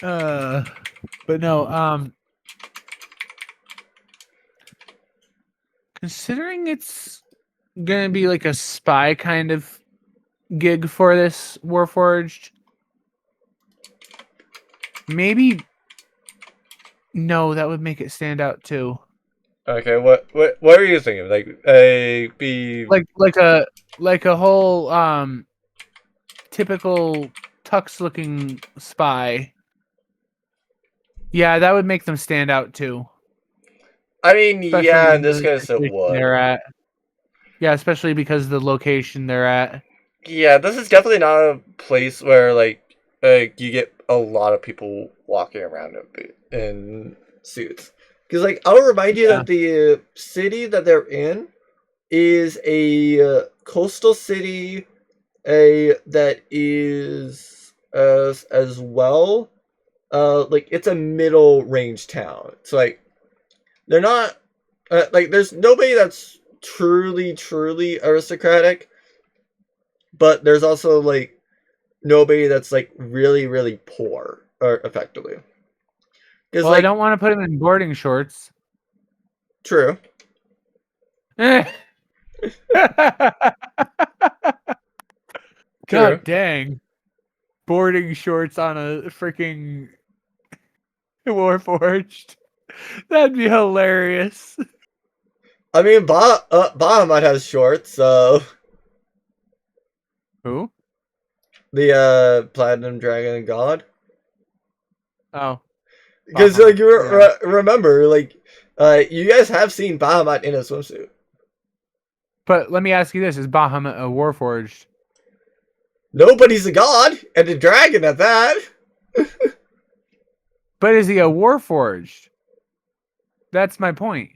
Uh, but no, considering it's gonna be like a spy kind of gig for this Warforged, maybe no, that would make it stand out too. Okay, what are you thinking? Like a be Like a whole typical tux looking spy. Yeah, that would make them stand out too. I mean, Especially yeah, in in this the case it situation would. they're at. Yeah, especially because of the location they're at. Yeah, this is definitely not a place where you get a lot of people walking around in suits. Because like I'll remind you Yeah. that the city that they're in is a coastal city, a that is as well like it's a middle range town. It's like they're not like there's nobody that's truly aristocratic, but there's also like nobody that's like really poor or effectively. Because Well, I like don't want to put him in boarding shorts. true, true. God dang. Boarding shorts on a freaking Warforged. That'd be hilarious. I mean, Bahamut has shorts, so Who? the Platinum Dragon God. Oh. Because Bahamut, like you yeah. remember, like you guys have seen Bahamut in a swimsuit. But let me ask you this: is Bahamut a Warforged? Nobody's a god and a dragon at that. But is he a Warforged? That's my point.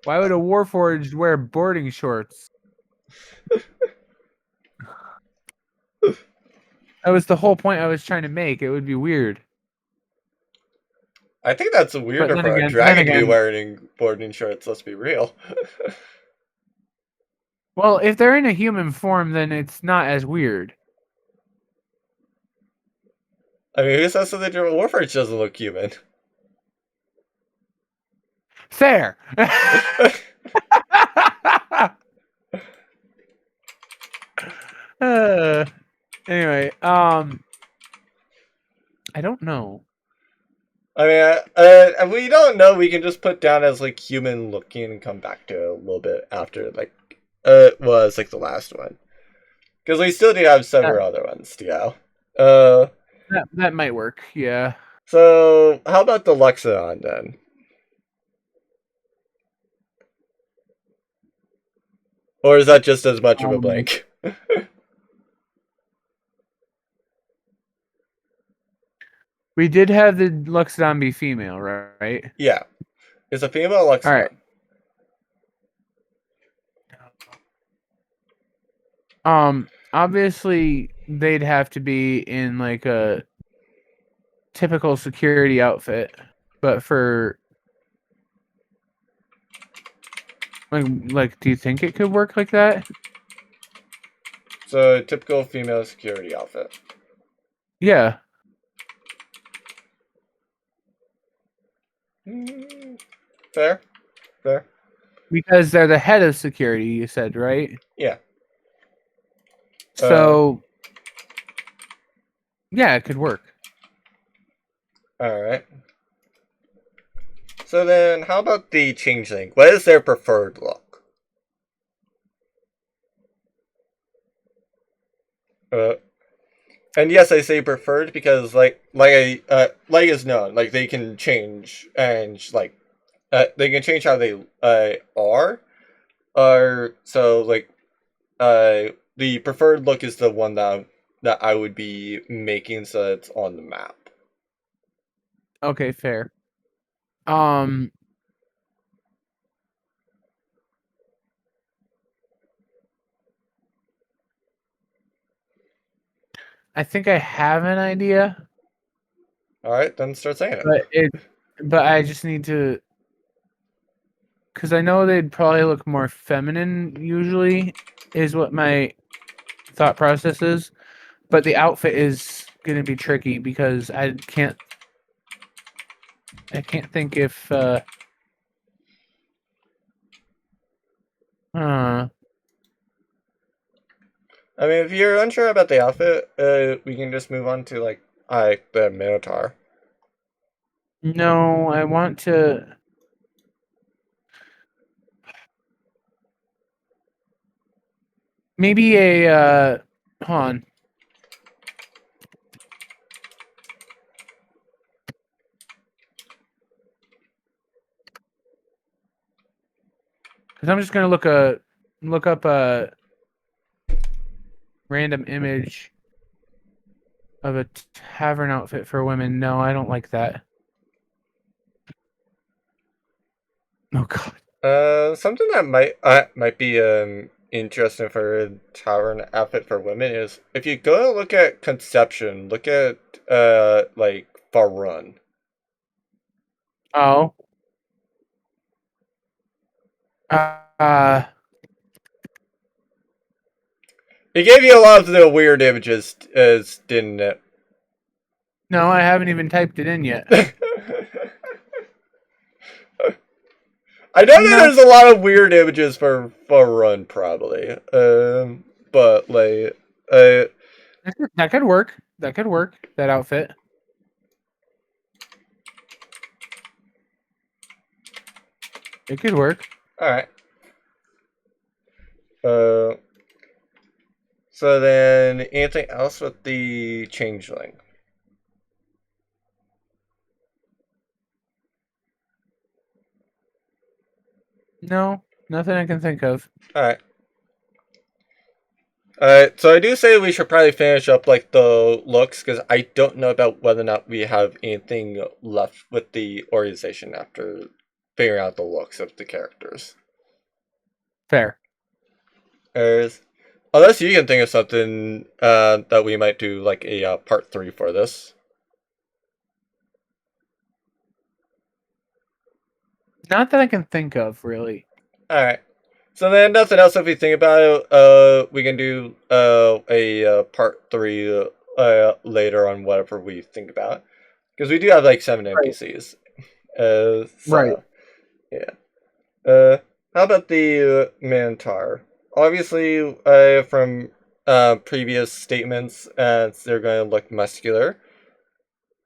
Why would a Warforged wear boarding shorts? That was the whole point I was trying to make. It would be weird. I think that's But weirder for a dragon to be wearing boarding shorts. Let's be real. well, if they're in a human form, then it's not as weird. I mean, who says that the Warforged doesn't look human? Fair. Anyway, I don't know. I mean, if we don't know, we can just put down as like human looking and come back to it a little bit after like it was like the last one, because we still do have several other ones to go. That might work. Yeah. So how about the Luxodon then? Or is that just as much of a blank? We did have the Luxodon be female, right? Yeah. It's a female Luxodon. All right. Obviously they'd have to be in like a typical security outfit, but for like do you think it could work like that? So typical female security outfit. Yeah. Fair. Because they're the head of security, you said, right? Yeah. So yeah, it could work. Alright. So then, how about the changeling? What is their preferred look? And yes, I say preferred because, like is known, like they can change and like, they can change how they are, or so like, the preferred look is the one that I would be making so that it's on the map. Okay, fair. I think I have an idea. All right, then start saying it. But I just need to, because I know they'd probably look more feminine usually, is what my thought process is. But the outfit is gonna be tricky because I can't think if I mean, if you're unsure about the outfit, we can just move on to like the Minotaur. no, I want to. Maybe a hold on. Because I'm just gonna look up a random image of a tavern outfit for women. No, I don't like that. Oh god. Something that might be interesting for a tavern outfit for women is if you go look at Conception, look at like far run. Oh. Uh, It gave you a lot of the weird images, didn't it? no, I haven't even typed it in yet. I know that No. there's a lot of weird images for Far Run, probably. But like, That could work. That could work. That outfit. It could work. all right. Uh, so then anything else with the changeling? No, nothing I can think of. All right. So I do say we should probably finish up like the looks because I don't know about whether or not we have anything left with the organization after figuring out the looks of the characters. Fair. Unless you can think of something that we might do like a part 3 for this. Not that I can think of, really. All right. So then, nothing else. If we think about it, we can do a part 3 later on whatever we think about, because we do have like 7 NPCs. Right. Yeah. How about the Minotaur? Obviously, from previous statements, they're going to look muscular.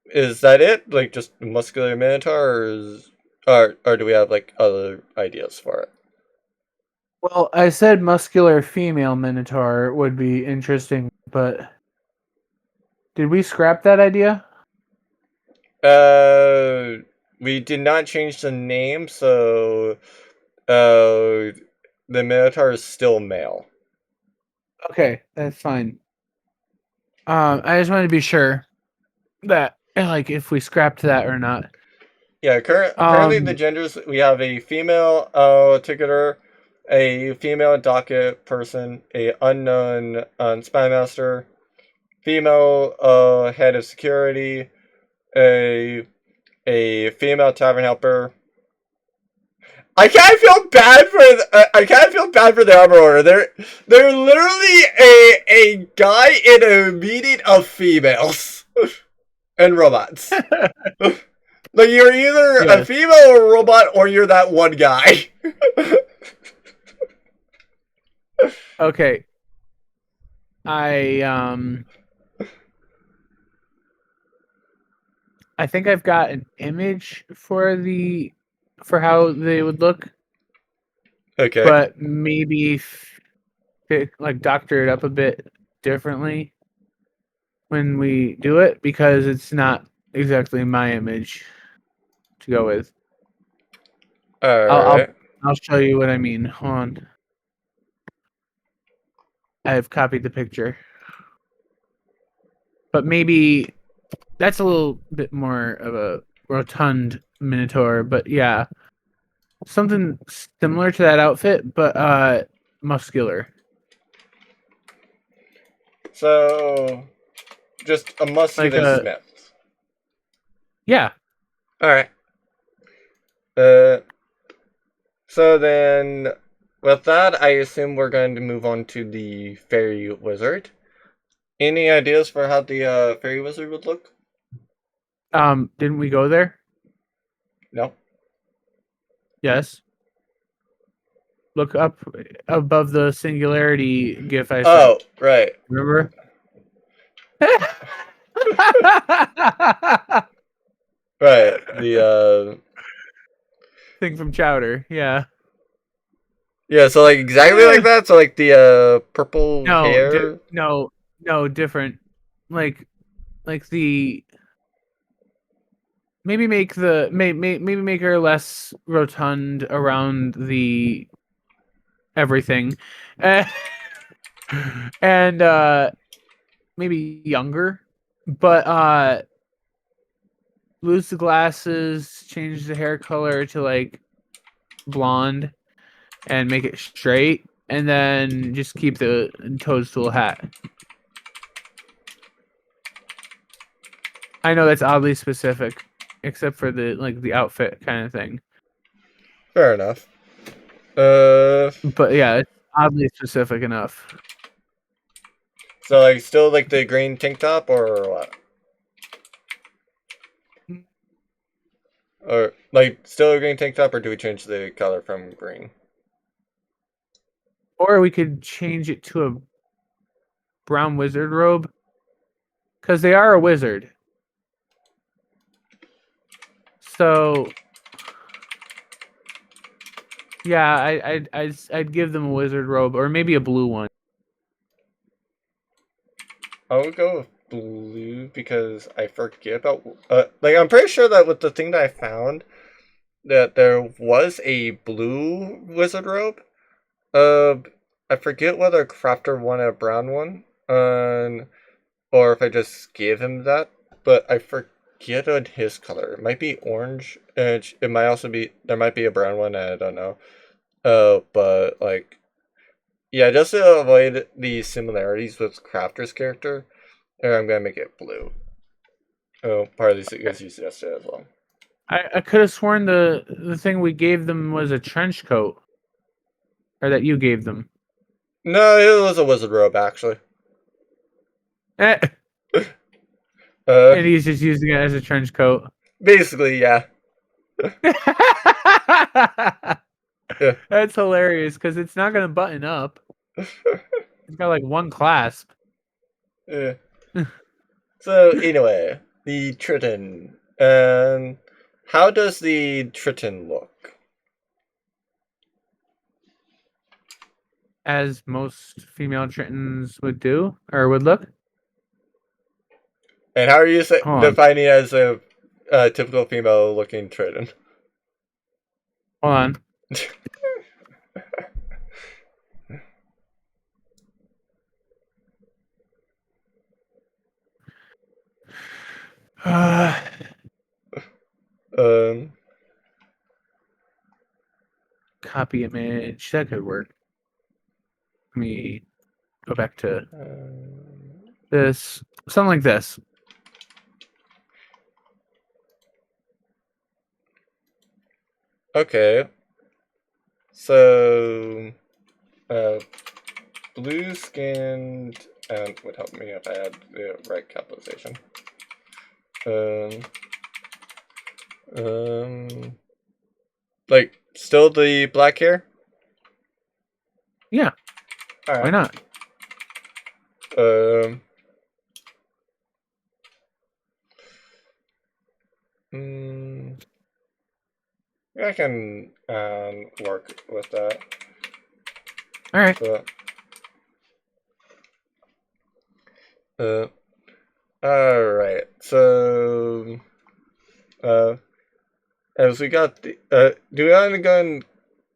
Is that it? Like just muscular Minotaur, or do we have like other ideas for it? Well, I said muscular female minotaur would be interesting, but did we scrap that idea? We did not change the name, so the Minotaur is still male. Okay, that's fine. I just wanted to be sure that, like, if we scrapped that or not. Yeah, currently the genders, we have a female ticketer, a female docket person, a unknown spy master, female head of security, a female tavern helper. I can't feel bad for the armor order. They're literally a guy in a meeting of females and robots. Like you're either a Yes. female or a robot, or you're that one guy. Okay. I think I've got an image for how they would look, Okay. but maybe like doctor it up a bit differently when we do it, because it's not exactly my image to go with. Alright. I'll show you what I mean. Hold on. I have copied the picture. But maybe that's a little bit more of a rotund minotaur, but yeah. Something similar to that outfit, but muscular. So, just a muscular Like Smith. yeah. Alright. So then, with that, I assume we're going to move on to the fairy wizard. Any ideas for how the fairy wizard would look? Didn't we go there? No. Yes. Look up above the singularity gif I sent. Oh, right. Remember? Right. The Thing from Chowder, yeah. yeah. So like exactly like that. So like the purple hair. No, different. Like the maybe make her less rotund around the everything, and maybe younger, but lose the glasses, change the hair color to like blonde, and make it straight, and then just keep the toadstool hat. I know that's oddly specific, except for the outfit kind of thing. Fair enough. But yeah, it's oddly specific enough. So like still like the green tank top or what? Or like still a green tank top, or do we change the color from green? Or we could change it to a brown wizard robe, because they are a wizard. So yeah, I'd give them a wizard robe, or maybe a blue one. I would go with blue because I forget about like I'm pretty sure that with the thing that I found that there was a blue wizard robe. Uh, I forget whether Crafter wanted a brown one, or if I just gave him that. But I forget on his color. It might be orange, and it might also be there might be a brown one. I don't know. But like, yeah, just to avoid the similarities with Crafter's character, I'm gonna make it blue. Oh, partly because you suggested it as well. I could have sworn the thing we gave them was a trench coat, or that you gave them. No, it was a wizard robe actually. And Uh, he's just using it as a trench coat. basically, yeah. Yeah. That's hilarious because it's not gonna button up. It's got like one clasp. Yeah. So anyway, the Triton. And how does the Triton look? As most female Tritons would do, or would look. And how are you Hold on. defining it as a typical female-looking Triton? Hold on. um. Copy image. That could work. Let me go back to this. Something like this. Okay. So, blue skinned, and would help me if I had the right capitalization. Like still the black hair? Yeah. All right. Why not? I can work with that. All right. All right. So, as we got the, do we want to go and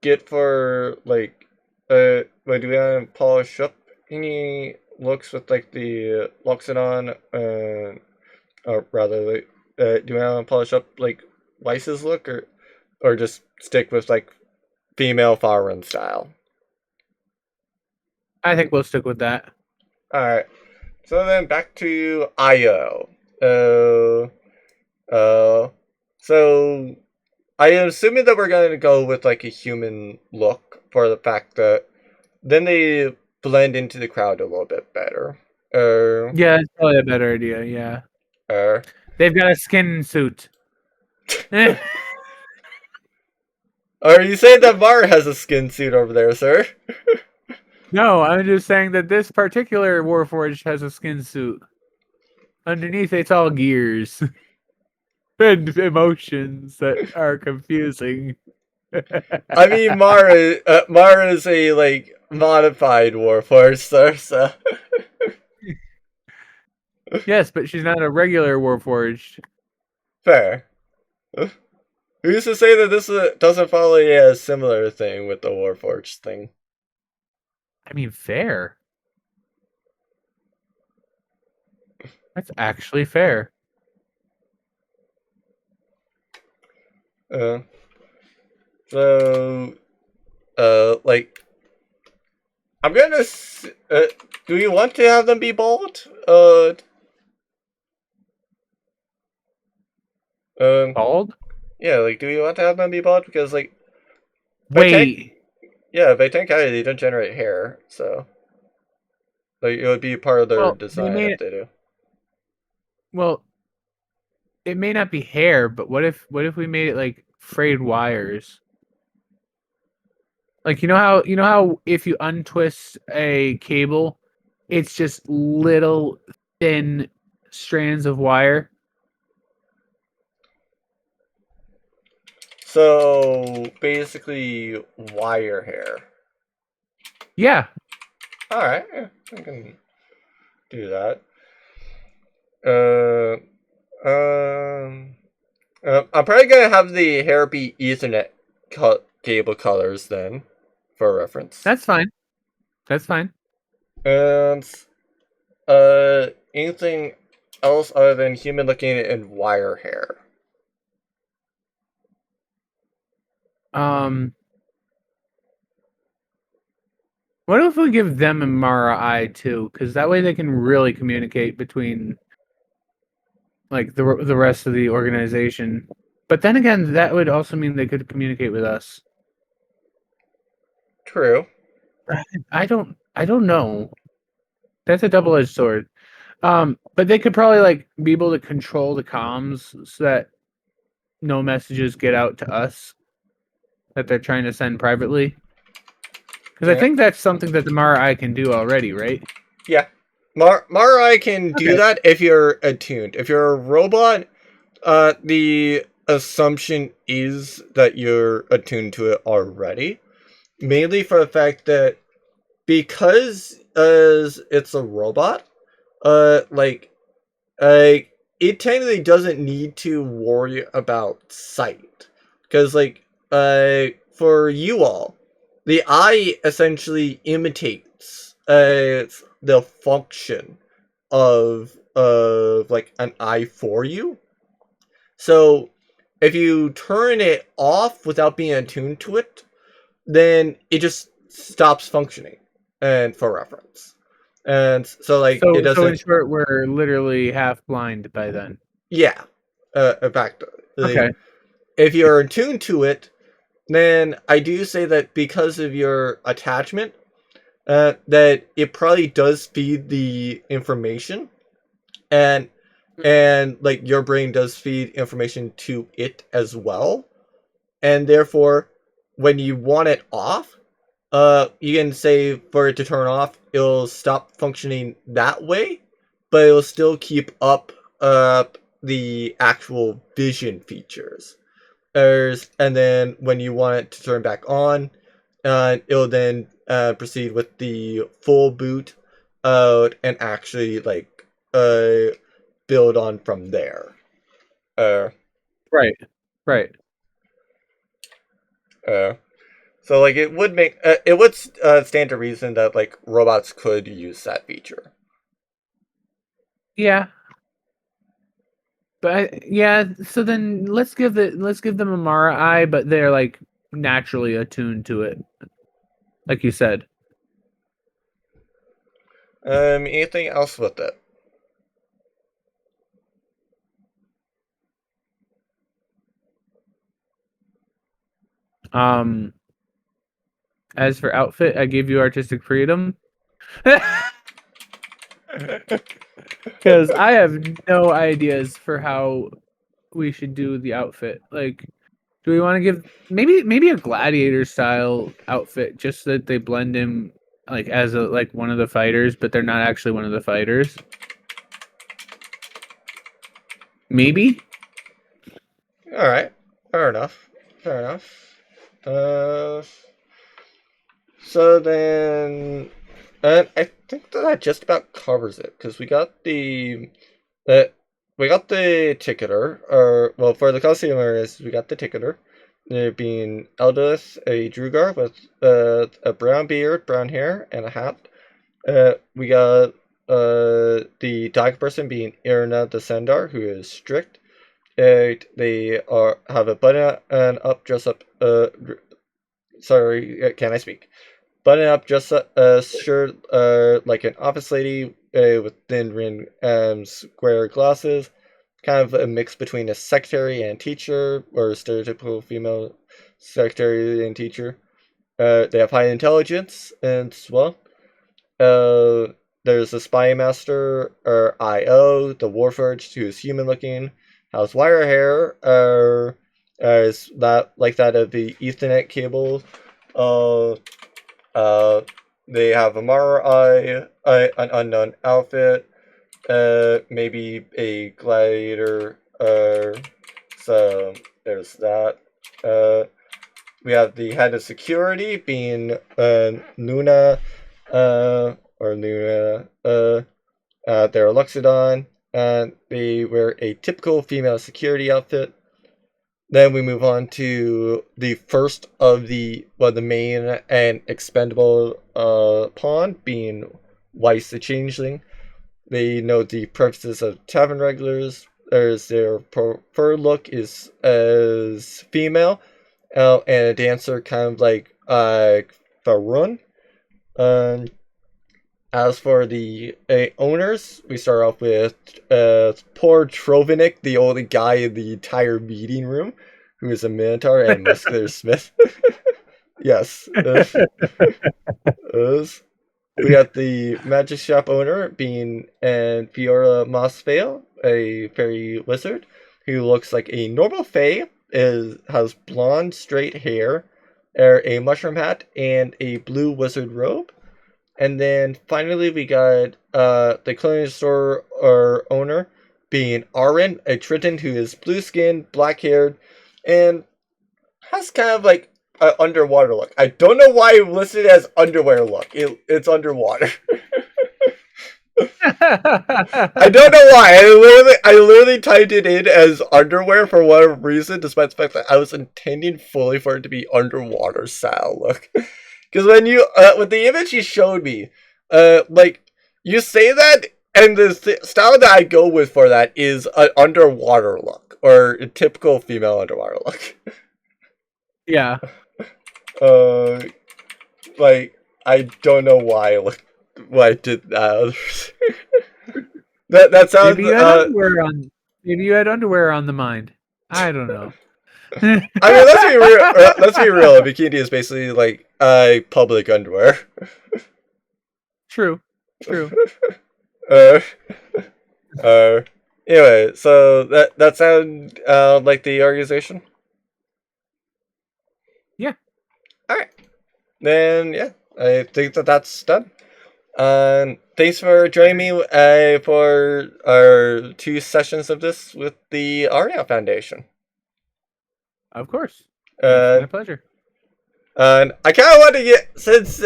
get for like, do we want to polish up any looks with like the Loxodon, or rather, like, do we want to polish up like Weiss's look, or just stick with like female Farron style? I think we'll stick with that. All right. So then back to Io. So I am assuming that we're going to go with like a human look for the fact that then they blend into the crowd a little bit better. Yeah, it's probably a better idea. Yeah. They've got a skin suit. Are you saying that Mara has a skin suit over there, sir? No, I'm just saying that this particular Warforged has a skin suit. Underneath, it's all gears and emotions that are confusing. I mean, Mara is a like modified Warforged, sir. So Yes, but she's not a regular Warforged. fair. Who's to say that this doesn't follow a similar thing with the Warforged thing? I mean, fair. That's actually fair. So, like, I'm gonna. Do you want to have them be bald? Um, Bald? yeah, like, do we want to have them be bald? Because, like, Wait. by technicality, they don't generate hair, so, like, it would be part of their Well, they design made if it. they do. Well, it may not be hair, but what if we made it like frayed wires? Like you know how if you untwist a cable, it's just little thin strands of wire. So, basically, wire hair. Yeah. Alright, yeah, I can do that. Uh, um, I'm probably gonna have the hair be Ethernet cable colors then, for reference. That's fine. That's fine. And anything else other than human looking and wire hair? Um what if we give them a Mara eye too? Because that way they can really communicate between like the rest of the organization. But then again, that would also mean they could communicate with us. True. I don't know. That's a double-edged sword. But they could probably like be able to control the comms so that no messages get out to us that they're trying to send privately. Because I Yeah. think that's something that the Mara Eye can do already, right? Yeah. Marai can do Okay. that if you're attuned. If you're a robot, the assumption is that you're attuned to it already. Mainly for the fact that because as it's a robot, uh, like, uh, it technically doesn't need to worry about sight. Because, like, for you all, the eye essentially imitates the function of like an eye for you. So if you turn it off without being attuned to it, then it just stops functioning. And for reference, and so like it So in doesn't. short, we're literally half blind by then. Yeah, in fact, like, Okay. if you're attuned to it, then I do say that because of your attachment, that it probably does feed the information, and like your brain does feed information to it as well, and therefore, when you want it off, you can say for it to turn off, it'll stop functioning that way, but it'll still keep up the actual vision features. And then when you want it to turn back on, it'll then proceed with the full boot and actually like build on from there. Uh, Right. Right. uh, so like it would stand to reason that like robots could use that feature. Yeah. Yeah. So then let's give them a Mara Eye, but they're like naturally attuned to it, like you said. Anything else with it? Um. As for outfit, I gave you artistic freedom. Because I have no ideas for how we should do the outfit. Like, do we want to give maybe a gladiator style outfit just so that they blend in like as a like one of the fighters, but they're not actually one of the fighters? Maybe. All right, fair enough. Fair enough. Uh, so then, and I think that just about covers it because uh, we got the ticketer, or well, for the customers, we got the ticketer. There being Eldith, a Drugar with a brown beard, brown hair, and a hat. We got the dog person being Irna the Sendar, who is strict. They are have a button and up dress up. Sorry, can I speak? Button up dress up shirt like an office lady with thin rim square glasses. kind of a mix between a secretary and teacher, or a stereotypical female secretary and teacher. They have high intelligence as well. There's the spy master, or IO, the warforged, who's human looking, has wire hair, is that like that of the Ethernet cable. Uh, uh, they have a Mara eye, an unknown outfit, maybe a gladiator. So there's that. We have the head of security being Luna, or Luna. They're Luxodon, and they wear a typical female security outfit. Then we move on to the first of the main and expendable pawn, being Weiss the Changeling. They know the preferences of tavern regulars. Their preferred look is as female, and a dancer kind of like Farun. As for the owners, we start off with poor Trovinik, the only guy in the entire meeting room, who is a Minotaur and Muscular Smith. Yes. We got the magic shop owner being Fiora Mossvale, a fairy wizard, who looks like a normal fae, has blonde straight hair, a mushroom hat, and a blue wizard robe. And then finally we got the clothing store owner being Arin, a Triton who is blue skinned, black haired, and has kind of like an underwater look. I don't know why it listed as underwear look. It's underwater. I don't know why. I literally typed it in as underwear for whatever reason, despite the fact that I was intending fully for it to be underwater style look. Because when you with the image you showed me, like you say that, and the style that I go with for that is an underwater look, or a typical female underwater look. Yeah. Like I don't know why I did that. that sounds. Maybe you had underwear on. Maybe you had underwear on the mind. I don't know. I mean, let's be real. Let's be real. A bikini is basically like public underwear. True. True. Anyway, so that sound like the organization. Yeah. All right. Then yeah, I think that's done. Thanks for joining me for our 2 sessions of this with the Aria Foundation. Of course. It's my pleasure. And I kind of want to get since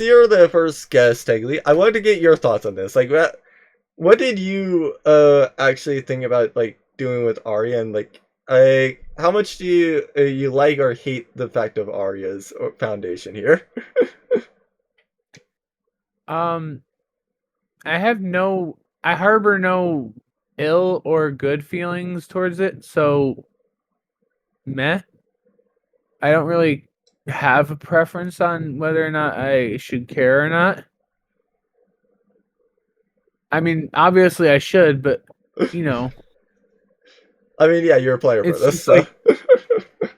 you're the first guest, technically, I wanted to get your thoughts on this. Like, what did you actually think about like doing with Aria, and like, how much do you like or hate the fact of Aria's foundation here? I harbor no ill or good feelings towards it, so meh. I don't really have a preference on whether or not I should care or not. I mean, obviously I should, but you know. I mean, yeah, you're a player for this, so. Like,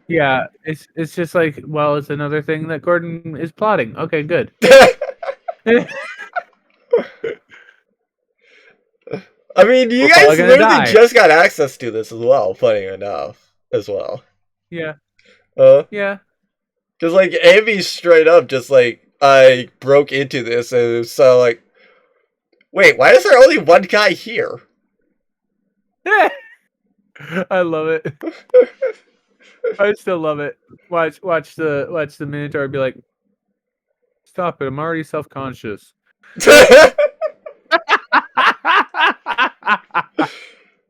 yeah, it's just like, well, it's another thing that Gordon is plotting. Okay, good. I mean, you guys literally just got access to this as well, funny enough, as well. Yeah. Yeah. Because, like, Ambi straight up just, like, I broke into this, and so, like, wait, why is there only one guy here? I love it. I still love it. Watch the Minotaur be like, stop it, I'm already self-conscious.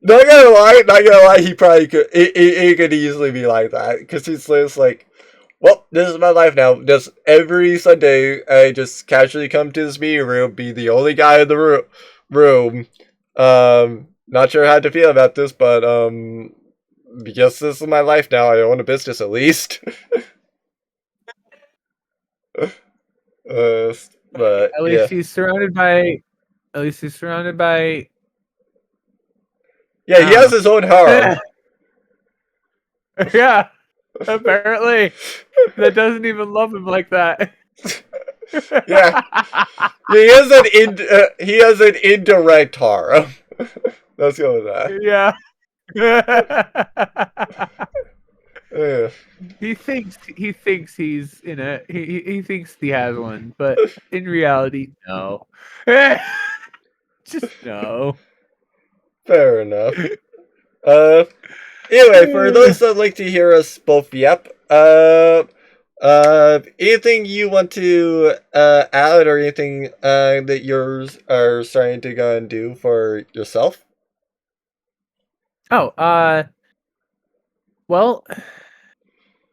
Not gonna lie, he probably could. It could easily be like that, because he's just like, well, this is my life now. Just every Sunday, I just casually come to this meeting room, be the only guy in the room. Not sure how to feel about this, but because this is my life now, I own a business at least. But at least he's surrounded by Yeah, he has his own harem. Yeah, apparently that doesn't even love him like that. Yeah, he has an indirect harem. Let's go with that. Yeah. Yeah. He thinks he's in a he thinks he has one, but in reality, no. Just no. Fair enough. Uh, Anyway, for those that like to hear us both yep, anything you want to add or anything that yours are starting to go and do for yourself? Oh, well,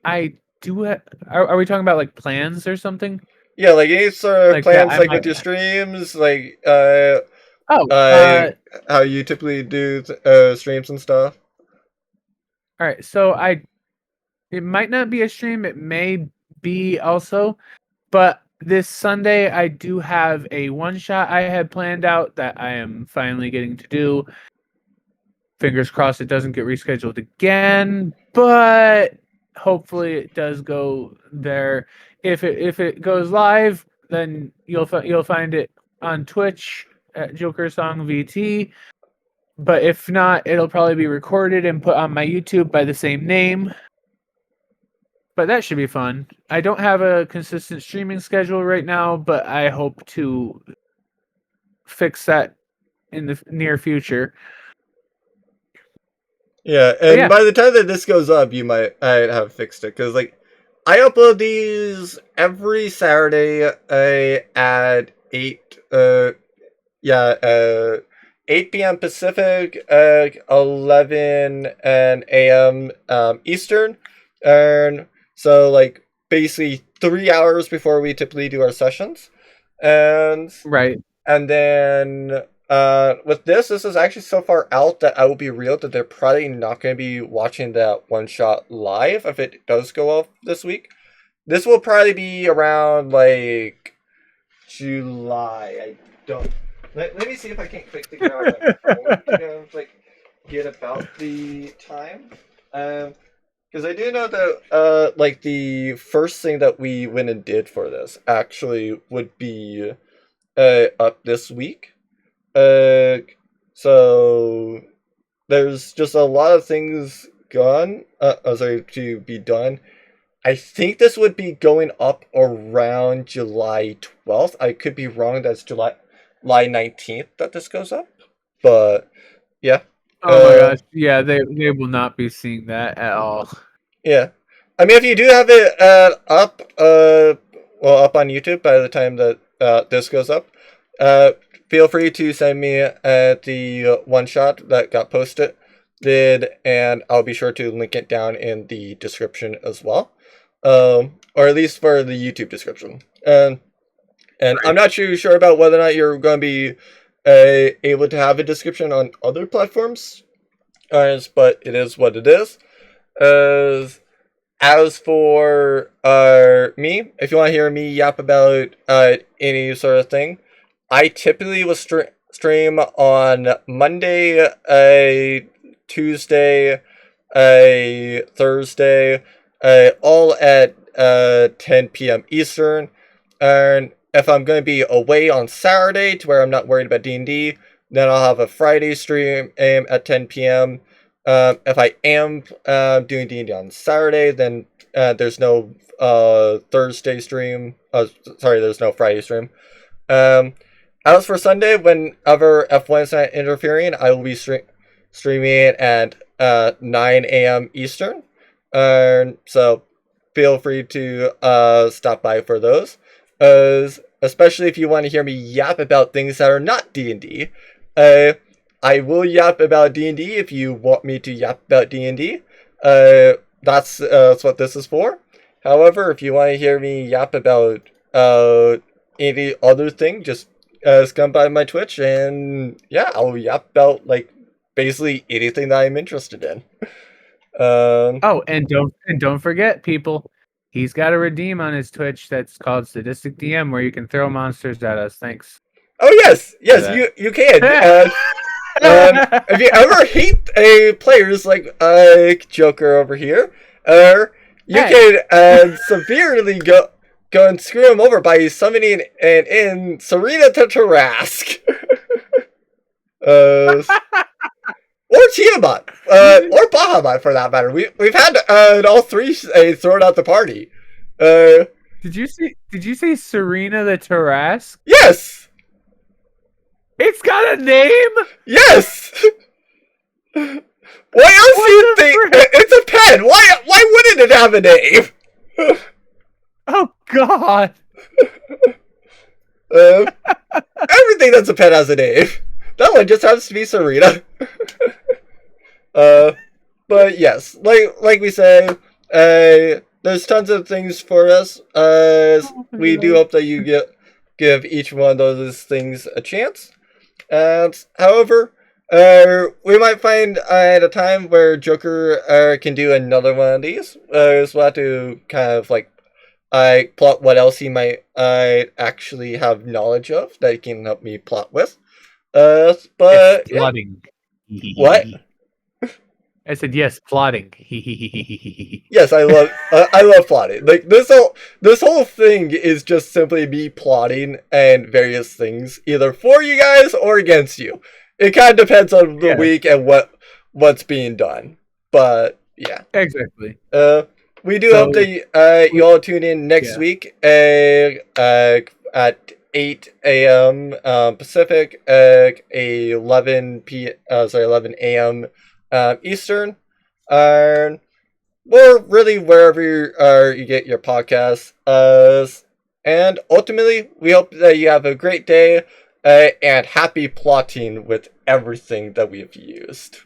I do. Are we talking about like plans or something Yeah, like any sort of like that? plans, I like might. with your streams, like Oh, how you typically do streams and stuff. all right. So it might not be a stream. It may be also, but this Sunday I do have a one shot I had planned out that I am finally getting to do. Fingers crossed it doesn't get rescheduled again, but hopefully it does go there. If it goes live, then you'll find it on Twitch at Joker Song VT. But if not, it'll probably be recorded and put on my YouTube by the same name. But that should be fun. I don't have a consistent streaming schedule right now, but I hope to fix that in the near future. Yeah, But and yeah, by the time that this goes up, I have fixed it because like I upload these every Saturday at 8 yeah 8 p.m. Pacific, 11 and a.m. Eastern, and so like basically 3 hours before we typically do our sessions, and right. and then with this is actually so far out that I will be real that they're probably not going to be watching that one shot live if it does go off this week. This will probably be around like July. I don't. Let me see if I can quickly get on my phone to kind of like get about the time. Because I do know that like the first thing that we went and did for this actually would be up this week. Uh, so there's just a lot of things gone. Sorry, to be done. I think this would be going up around July 12th. I could be wrong. That's July 19th that this goes up. But yeah. Oh my gosh. Yeah, they will not be seeing that at all. Yeah. I mean, if you do have it up, up on YouTube by the time that this goes up, feel free to send me the one shot that got posted, and I'll be sure to link it down in the description as well, or at least for the YouTube description. And I'm not too sure about whether or not you're going to be able to have a description on other platforms, but it is what it is. As for me, if you want to hear me yap about any sort of thing, I typically will stream on Monday, Tuesday, Thursday, all at 10 p.m. Eastern. And if I'm going to be away on Saturday to where I'm not worried about D&D, then I'll have a Friday stream at 10 p.m. If I am doing D&D on Saturday, then there's no Thursday stream. Sorry, there's no Friday stream. As for Sunday, whenever F1 is not interfering, I will be streaming at 9 a.m. Eastern. So feel free to stop by for those. Especially if you want to hear me yap about things that are not D&D. I will yap about D&D if you want me to yap about D&D. That's what this is for. However, if you want to hear me yap about any other thing, just come by my Twitch and yeah, I'll yap about like basically anything that I'm interested in. Oh, and don't forget, people. He's got a redeem on his Twitch that's called Sadistic DM, where you can throw monsters at us. Thanks. Oh yes, you can. If you ever hate players like Joker over here, you can severely go and screw him over by summoning and in Serena to Tarask. Or Tiamat, or Bahamut for that matter. We've had all three thrown out the party. Did you say Serena the Tarask? Yes. It's got a name. Yes. Why else do you think it's a pen? Why wouldn't it have a name? Oh God. Everything that's a pet has a name. That one just happens to be Serena. But yes, like we say, there's tons of things for us. We do hope that you give each one of those things a chance. And however, we might find at a time where Joker can do another one of these. So we'll have to kind of like plot what else he might actually have knowledge of that he can help me plot with. But yes, plotting. Yeah. What? I said yes, plotting. Yes, I love plotting. Like this whole thing is just simply me plotting and various things, either for you guys or against you. It kind of depends on the week and what's being done. But yeah, exactly. We do hope that you all tune in next week at 8 a.m. Pacific, 11 a.m. Eastern, or really wherever you get your podcasts. And ultimately, we hope that you have a great day and happy plotting with everything that we've used.